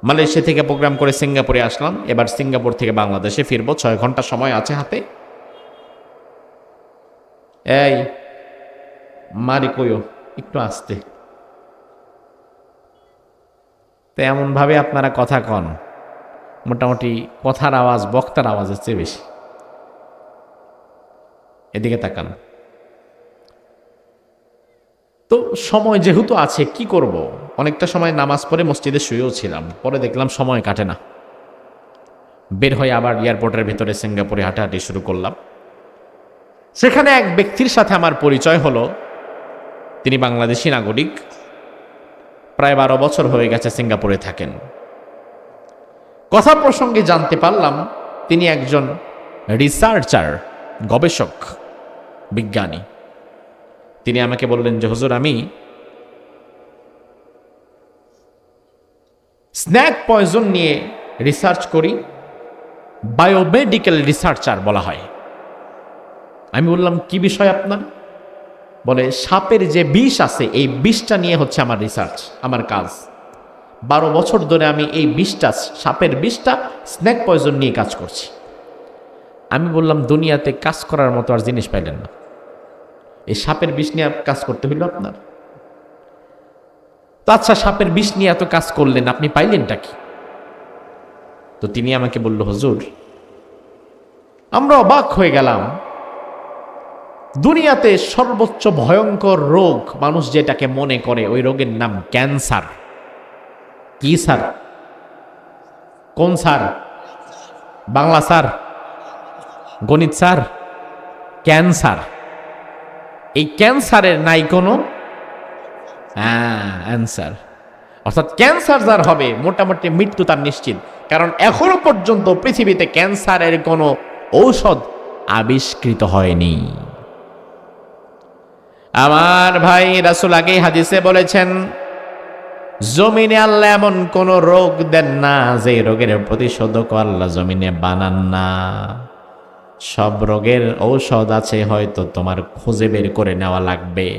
মালয়েশিয়া থেকে প্রোগ্রাম করে সিঙ্গাপুরে আসলাম, এবার সিঙ্গাপুর থেকে বাংলাদেশে ফিরবো। 6 ঘন্টা সময় আছে হাতে। এই মারি কইও একটু আসতে, তো এমন ভাবে আপনারা কথা কন, মোটামুটি কথার আওয়াজ বক্তার আওয়াজের চেয়ে বেশি। এদিকে তাকান। তো সময় যেহেতু আছে কি করব, অনেকটা সময় নামাজ পড়ে মসজিদে শুয়েও ছিলাম, পরে দেখলাম সময় কাটে না। বের হয়ে আবার এয়ারপোর্টের ভেতরে সিঙ্গাপুরে হাঁটাহাঁটি শুরু করলাম। সেখানে এক ব্যক্তির সাথে আমার পরিচয় হলো। তিনি বাংলাদেশি নাগরিক, প্রায় 12 বছর হয়ে গেছে সিঙ্গাপুরে থাকেন। কথা প্রসঙ্গে জানতে পারলাম তিনি একজন রিসার্চার, গবেষক, বিজ্ঞানী। তিনি আমাকে বললেন যে হুজুর, আমি স্ন্যাক পয়জন নিয়ে রিসার্চ করি, বায়োমেডিক্যাল রিসার্চার বলা হয়। আমি বললাম কি বিষয় আপনার? বলে সাপের যে বিষ আছে এই বিষটা নিয়ে হচ্ছে আমার রিসার্চ, আমার কাজ। 12 বছর ধরে আমি এই বিষটা, সাপের বিষটা, স্ন্যাক পয়জন নিয়ে কাজ করছি। আমি বললাম দুনিয়াতে কাজ করার মতো আর জিনিস পাইলেন না, এই সাপের বিষ নিয়ে কাজ করতে হইল আপনার? তো আচ্ছা, সাপের বিষ নিয়ে এত কাজ করলেন, আপনি পাইলেনটা কি? তো তিনি আমাকে বলল, হুজুর, আমরা অবাক হয়ে গেলাম, দুনিয়াতে সর্বোচ্চ ভয়ঙ্কর রোগ মানুষ যেটাকে মনে করে ওই রোগের নাম ক্যান্সার। কি স্যার? কোন স্যার? বাংলা স্যার? গণিত স্যার? ক্যান্সার। এই ক্যান্সারের নাই কোনো অ্যান্সার। অর্থাৎ ক্যান্সার যার হবে মোটামুটি মৃত্যু তার নিশ্চিত, কারণ এখনো পর্যন্ত পৃথিবীতে ক্যান্সারের কোনো ঔষধ আবিষ্কৃত হয়নি। আমার ভাই, রাসূল আগেই হাদিসে বলেছেন, জমিনে আল্লাহ এমন কোন রোগ দেন না যে রোগের প্রতিষেধক আল্লাহ জমিনে বানান না। সব রোগের ঔষধ আছে, হয়তো তোমার খুঁজে বের করে নেওয়া লাগবে।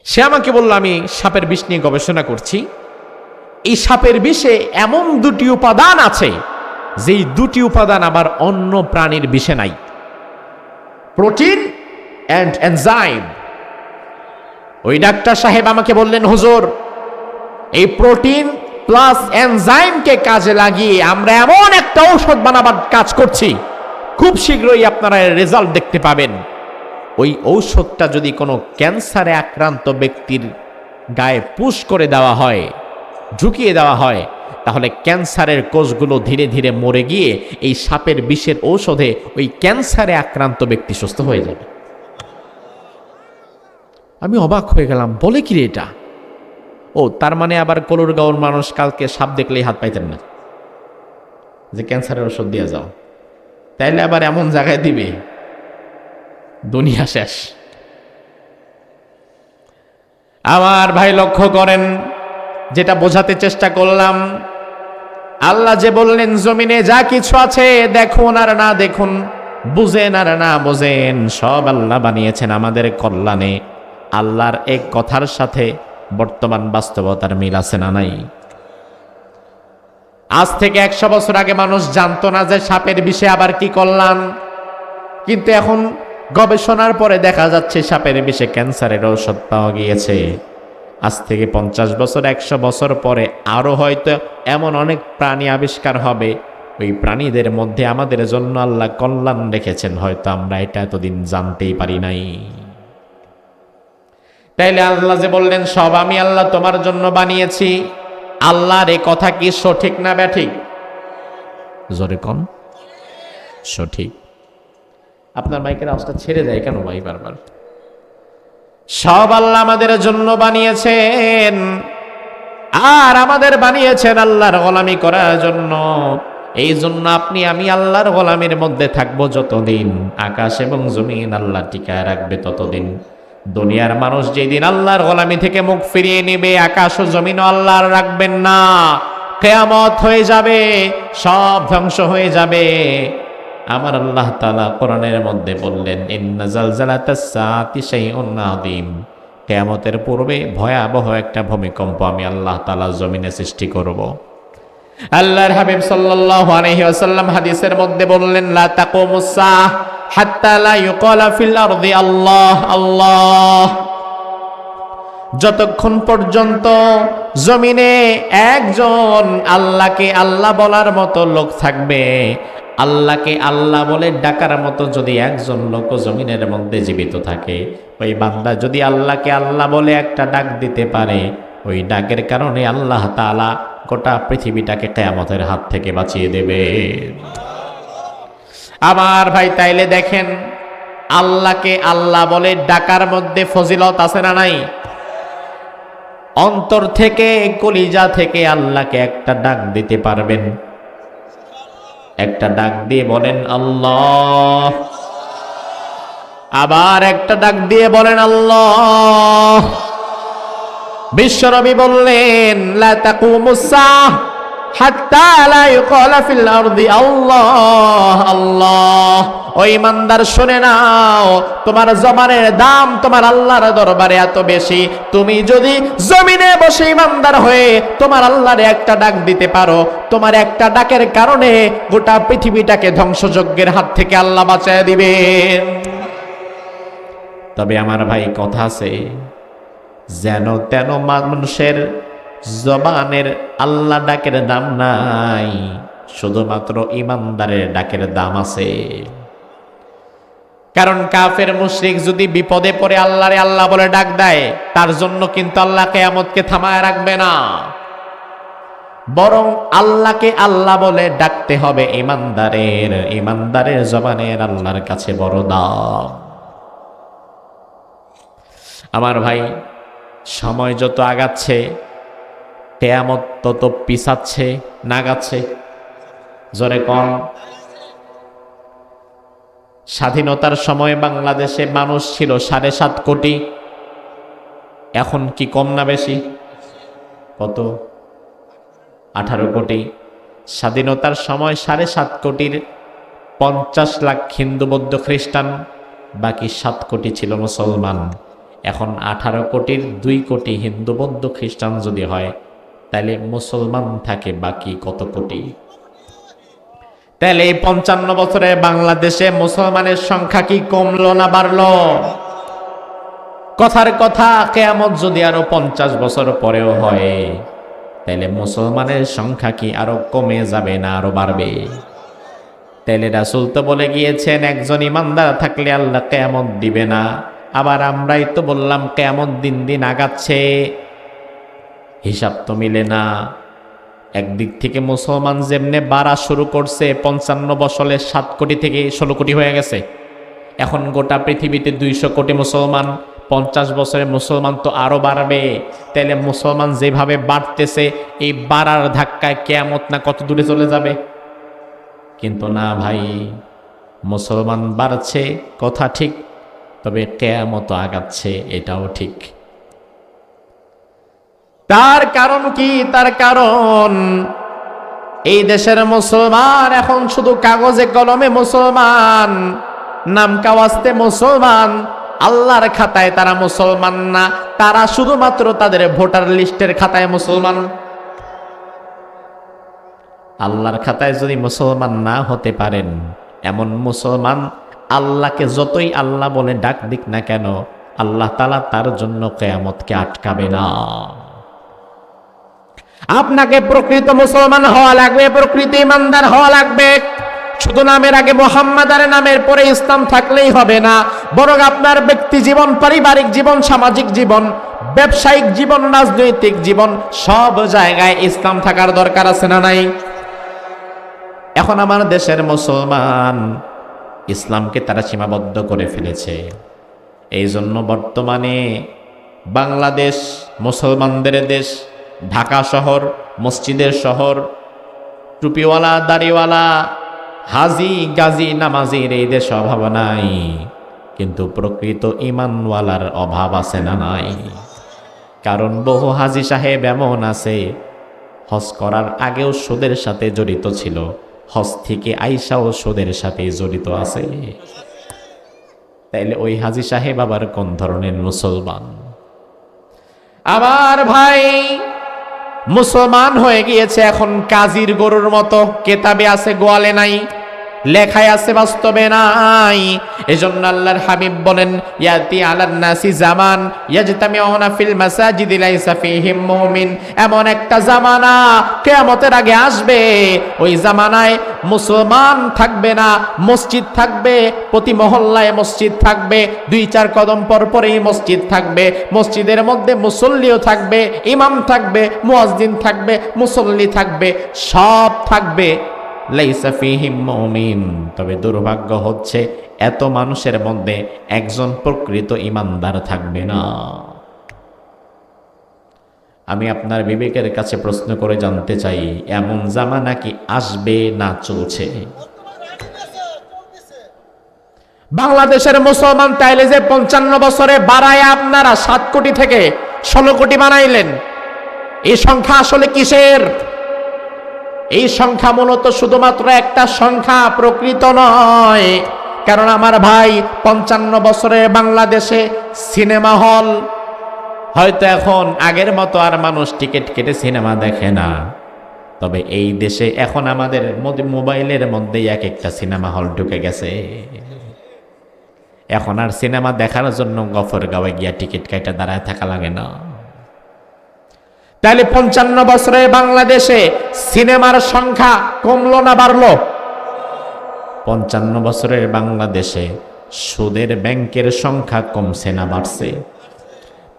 সে আমাকে বলল, আমি সাপের বিষ নিয়ে গবেষণা করছি। এই সাপের বিষে এমন 2টি উপাদান আছে যেই 2টি উপাদান আবার অন্য প্রাণীর বিষে নাই, প্রোটিন অ্যান্ড এনজাইম। ওই ডাক্তার সাহেব আমাকে বললেন, হুজুর, এই প্রোটিন প্লাস এনজাইমকে কাজে লাগিয়ে আমরা এমন একটা ঔষধ বানাবার কাজ করছি, খুব শীঘ্রই আপনারা রেজাল্ট দেখতে পাবেন। ওই ঔষধটা যদি কোনো ক্যান্সারে আক্রান্ত ব্যক্তির গায়ে পুশ করে দেওয়া হয়, ঢুকিয়ে দেওয়া হয়, তাহলে ক্যান্সারের কোষগুলো ধীরে ধীরে মরে গিয়ে এই সাপের বিষের ঔষধে ওই ক্যান্সারে আক্রান্ত ব্যক্তি সুস্থ হয়ে যাবে। আমি অবাক হয়ে গেলাম, বলে কি রে এটা? ও তার মানে আবার কলুরগাঁওর মানুষ কালকে সাপ দেখলেই হাত পাইতেন না যে ক্যান্সারের ওষুধ দিয়ে যাও, তাইলে আবার এমন জায়গায় দিবে দুনিয়া শেষ। আমার ভাই লক্ষ্য করেন, যেটা বোঝাতে চেষ্টা করলাম, আল্লাহ যে বললেন জমিনে যা কিছু আছে দেখুন আর না দেখুন, বুঝেন আর না বুঝেন, সব আল্লাহ বানিয়েছেন আমাদের কল্যাণে। আল্লাহর এক কথার সাথে বর্তমান বাস্তবতার মিল আছে না নাই? আজ থেকে 100 বছর আগে মানুষ জানতো না যে সাপের বিষে আবার কি কল্যাণ, কিন্তু এখন গবেষণার পরে দেখা যাচ্ছে সাপের বিষে ক্যান্সারের ঔষধ পাওয়া গিয়েছে। আজ থেকে 50 বছর 100 বছর পরে আরো হয়তো এমন অনেক প্রাণী আবিষ্কার হবে, ওই প্রাণীদের মধ্যে আমাদের জন্য আল্লাহ কল্যাণ রেখেছেন, হয়তো আমরা এটা এতদিন জানতেই পারি নাই। তাইলে আল্লাহ যে বললেন সব আমি আল্লাহ তোমার জন্য বানিয়েছি, আল্লাহর এই কথা কি সঠিক না ব্যাঠিক? জোরে কোন সঠিক। আপনার মাইকের আওয়াজটা ছেড়ে যায় কেন ভাই বারবার? সব আল্লাহ আমাদের জন্য বানিয়েছেন, আর আমাদের বানিয়েছেন আল্লাহর গোলামি করার জন্য। এই জন্য আপনি আমি আল্লাহর গোলামির মধ্যে থাকবো যতদিন আকাশ এবং জমিন আল্লাহ টিকায় রাখবে ততদিন। দুনিয়ার মানুষ যেদিন আল্লাহর গোলামি থেকে মুখ ফিরিয়ে নেবে, আকাশ ও জমিনও আল্লাহর রাখবেন না, কিয়ামত হয়ে যাবে, সব ধ্বংস হয়ে যাবে। আমার আল্লাহ তাআলা কোরআনের মধ্যে বললেন, ইন্না জালজালাতাস সাআতি শাইউন আযীম, কিয়ামতের পূর্বে ভয়াবহ একটা ভূমিকম্প আমি আল্লাহ তাআলা জমিনে সৃষ্টি করব। আল্লাহর হাবিব সাল্লাল্লাহু আলাইহি ওয়াসাল্লাম হাদিসের মধ্যে বললেন, লা তাকুমুস সাআহ হাত্তা লা ইউকালা ফিল আরদি আল্লাহ আল্লাহ। যতক্ষণ পর্যন্ত জমিনে একজন আল্লাহকে আল্লাহ বলার মতো লোক থাকবে, আল্লাহকে আল্লাহ বলে ডাকার মতো যদি একজন লোক জমিনের মধ্যে জীবিত থাকে, ওই বান্দা যদি আল্লাহকে আল্লাহ বলে একটা ডাক দিতে পারে, ওই ডাকের কারণে আল্লাহ তাআলা গোটা পৃথিবীটাকে কিয়ামতের হাত থেকে বাঁচিয়ে দেবে। আমার ভাই, তাইলে দেখেন আল্লাহকে আল্লাহ বলে ডাকার মধ্যে ফজিলত আছে না নাই? অন্তর থেকে কলিজা থেকে আল্লাহকে একটা ডাক দিতে পারবেন, একটা ডাক দিয়ে বলেন আল্লাহ, আবার একটা ডাক দিয়ে বলেন আল্লাহ। বিশ্বনবী বললেন, লা তাকুমুস সাআহ হাত্তা লা ইউকালা ফিল আরদি আল্লাহ আল্লাহ। ও ইমানদার শুনে নাও, তোমার জবানের দাম তোমার আল্লাহর দরবারে এত বেশি, তুমি যদি জমিনে বসে ইমানদার হয়ে তোমার আল্লাহরে একটা ডাক দিতে পারো, তোমার একটা ডাকের কারণে গোটা পৃথিবীটাকে ধ্বংসযজ্ঞের হাত থেকে আল্লাহ বাঁচায় দিবেন। তবে আমার ভাই কথা আছে, যেন তেন মানুষের জবানের আল্লাহ ডাকের দাম নাই, শুধুমাত্র ইমানদারের ডাকের দাম আছে। কারণ কাফের মুশরিক যদি বিপদে পড়ে আল্লাহরে আল্লাহ বলে ডাক দেয়, তার জন্য কিন্তু আল্লাহ কিয়ামতকে থামায় রাখবে না, বরং আল্লাহকে আল্লাহ বলে ডাকতে হবে ইমানদারের। ইমানদারের জবানের আল্লাহর কাছে বড় দাম। আমার ভাই, সময় যত আগাচ্ছে কিয়ামত তত পিছাচ্ছে না আগাচ্ছে? জোরে কম। স্বাধীনতার সময় বাংলাদেশে মানুষ ছিল 7.5 কোটি, এখন কি কম না বেশি? কত? 18 কোটি। স্বাধীনতার সময় 7.5 কোটির 50 লাখ হিন্দু বৌদ্ধ খ্রিস্টান, বাকি 7 কোটি ছিল মুসলমান। এখন 18 কোটির 2 কোটি হিন্দু বৌদ্ধ খ্রিস্টান যদি হয়, তাহলে মুসলমান থাকে বাকি কত কোটি? তাহলে এই 55 বছরে বাংলাদেশে মুসলমানের সংখ্যা কি কমলো না বাড়লো? কথার কথা, কিয়ামত যদি আরো 50 বছর পরেও হয়, তাহলে মুসলমানের সংখ্যা কি আরো কমে যাবে না আরো বাড়বে? তাহলে রাসূল তো বলে গিয়েছেন, একজন ইমানদার থাকলে আল্লাহ কিয়ামত দিবে না। আবার আমরাই তো বললাম কিয়ামত দিন দিন আগাচ্ছে, হিসাব তো মিলে না। একদিক থেকে মুসলমান যেমনে বাড়া শুরু করছে, 55 বছরে 7 কোটি থেকে 16 কোটি হয়ে গেছে, এখন গোটা পৃথিবীতে 200 কোটি মুসলমান, 50 বছরে মুসলমান তো আরো বাড়বে। তাহলে মুসলমান যেভাবে বাড়তেছে, এই বাড়ার ধাক্কায় কিয়ামত না কত দূরে চলে যাবে? কিন্তু না ভাই, মুসলমান বাড়ছে কথা ঠিক, তবে কিয়ামত আগাচ্ছে এটাও ঠিক। তার কারণ কি? তার কারণ এই দেশের মুসলমান এখন শুধু কাগজে কলমে মুসলমান, নাম কাওয়াস্তে মুসলমান, আল্লাহর খাতায় তারা মুসলমান না, তারা শুধুমাত্র তাদের ভোটার লিস্টের খাতায় মুসলমান। আল্লাহর খাতায় যদি মুসলমান না হতে পারেন, এমন মুসলমান আল্লাহকে যতই আল্লাহ বলে ডাক দিক না কেন, আল্লাহ তাআলা তার জন্য কিয়ামতকে আটকাবে না। আপনাকে প্রকৃত মুসলমান হওয়া লাগবে, প্রকৃত ইমানদার হওয়া লাগবে। শুধু নামের আগে মুহাম্মদ আর নামের পরে ইসলাম থাকলেই হবে না, বরং আপনার ব্যক্তি জীবন, পারিবারিক জীবন, সামাজিক জীবন, ব্যবসায়িক জীবন, রাজনৈতিক জীবন, সব জায়গায় ইসলাম থাকার দরকার আছে না নাই? এখন আমার দেশের মুসলমান ইসলামকে তারা সীমাবদ্ধ করে ফেলেছে। এই জন্য বর্তমানে বাংলাদেশ মুসলমানদের দেশ, ঢাকা শহর মসজিদের শহর, টুপিওয়ালা দাড়িওয়ালা হাজি গাজী নামাজির এই দেশ অভাব নাই, কিন্তু প্রকৃত ঈমানওয়ালার অভাব আছে না নাই? কারণ বহু হাজি সাহেব এমন আছে হজ করার আগেও সুদের সাথে জড়িত ছিল, হজ থেকে আইসাও সুদের সাথে জড়িত আছে। তাইলে ওই হাজি সাহেব আবার কোন ধরনের মুসলমান? আমার ভাই মুসলমান হয়ে গিয়েছে এখন কাজীর গরুর মতো, কেতাবে আছে গোয়ালে নাই, লেখায় আছে বাস্তবে নাই। এজন্য আল্লাহর হাবিব বলেন, ইয়াতি আলান নাসি জামান ইয়াজতামিউনা ফিল মাসাজিদি লাইসা ফীহিম মুমিন। এমন একটা জামানা কিয়ামতের আগে আসবে, ওই জামানায় মুসলমান থাকবে না, মসজিদ থাকবে, প্রতি মহল্লায় মসজিদ থাকবে, 2-4 কদম পর পরেই মসজিদ থাকবে, মসজিদের মধ্যে মুসল্লিও থাকবে, ইমাম থাকবে, মুয়াজ্জিন থাকবে, মুসল্লি থাকবে, সব থাকবে, লাইসা ফীহিম মুমিন। তবে দুর্ভাগ্য হচ্ছে এত মানুষের মধ্যে একজন প্রকৃত ঈমানদার থাকবে না। আমি আপনার বিবেকের কাছে প্রশ্ন করে জানতে চাই, এমন জামানা কি আসবে না চলছে? বাংলাদেশের মুসলমান তাইলে যে 55 বছরে বাড়ায় আপনারা 7 কোটি থেকে 16 কোটি বানাইলেন, এই সংখ্যা আসলে কিসের? এই সংখ্যা মূলত শুধুমাত্র একটা সংখ্যা, প্রকৃত নয়। কারণ আমার ভাই 55 বছরের বাংলাদেশে সিনেমা হল হয়তো এখন আগের মতো আর মানুষ টিকিট কেটে সিনেমা দেখে না, তবে এই দেশে এখন আমাদের মোবাইলের মধ্যেই এক একটা সিনেমা হল ঢুকে গেছে। এখন আর সিনেমা দেখার জন্য গফরগাঁওয়ে গিয়া টিকিট কেটে দাঁড়ায় থাকা লাগে না। তাহলে 55 বছরে বাংলাদেশে সিনেমার সংখ্যা কমলো না বাড়লো? 55 বছরের বাংলাদেশে সুদের ব্যাংকের সংখ্যা কমছে না বাড়ছে?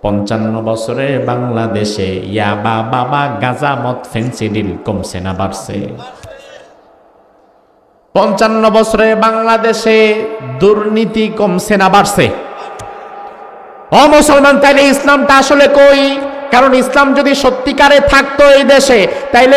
55 বছরের বাংলাদেশে ইয়াবা, বাবা, গাঁজা, মদ, ফেন্সিডিল কমছে না বাড়ছে? 55 বছরের বাংলাদেশে দুর্নীতি কমছে না বাড়ছে? ও মুসলমান, তাইলে ইসলামটা আসলে কই? কারণ ইসলাম যদি সত্যিকারে থাকতো এই দেশে, তাইলে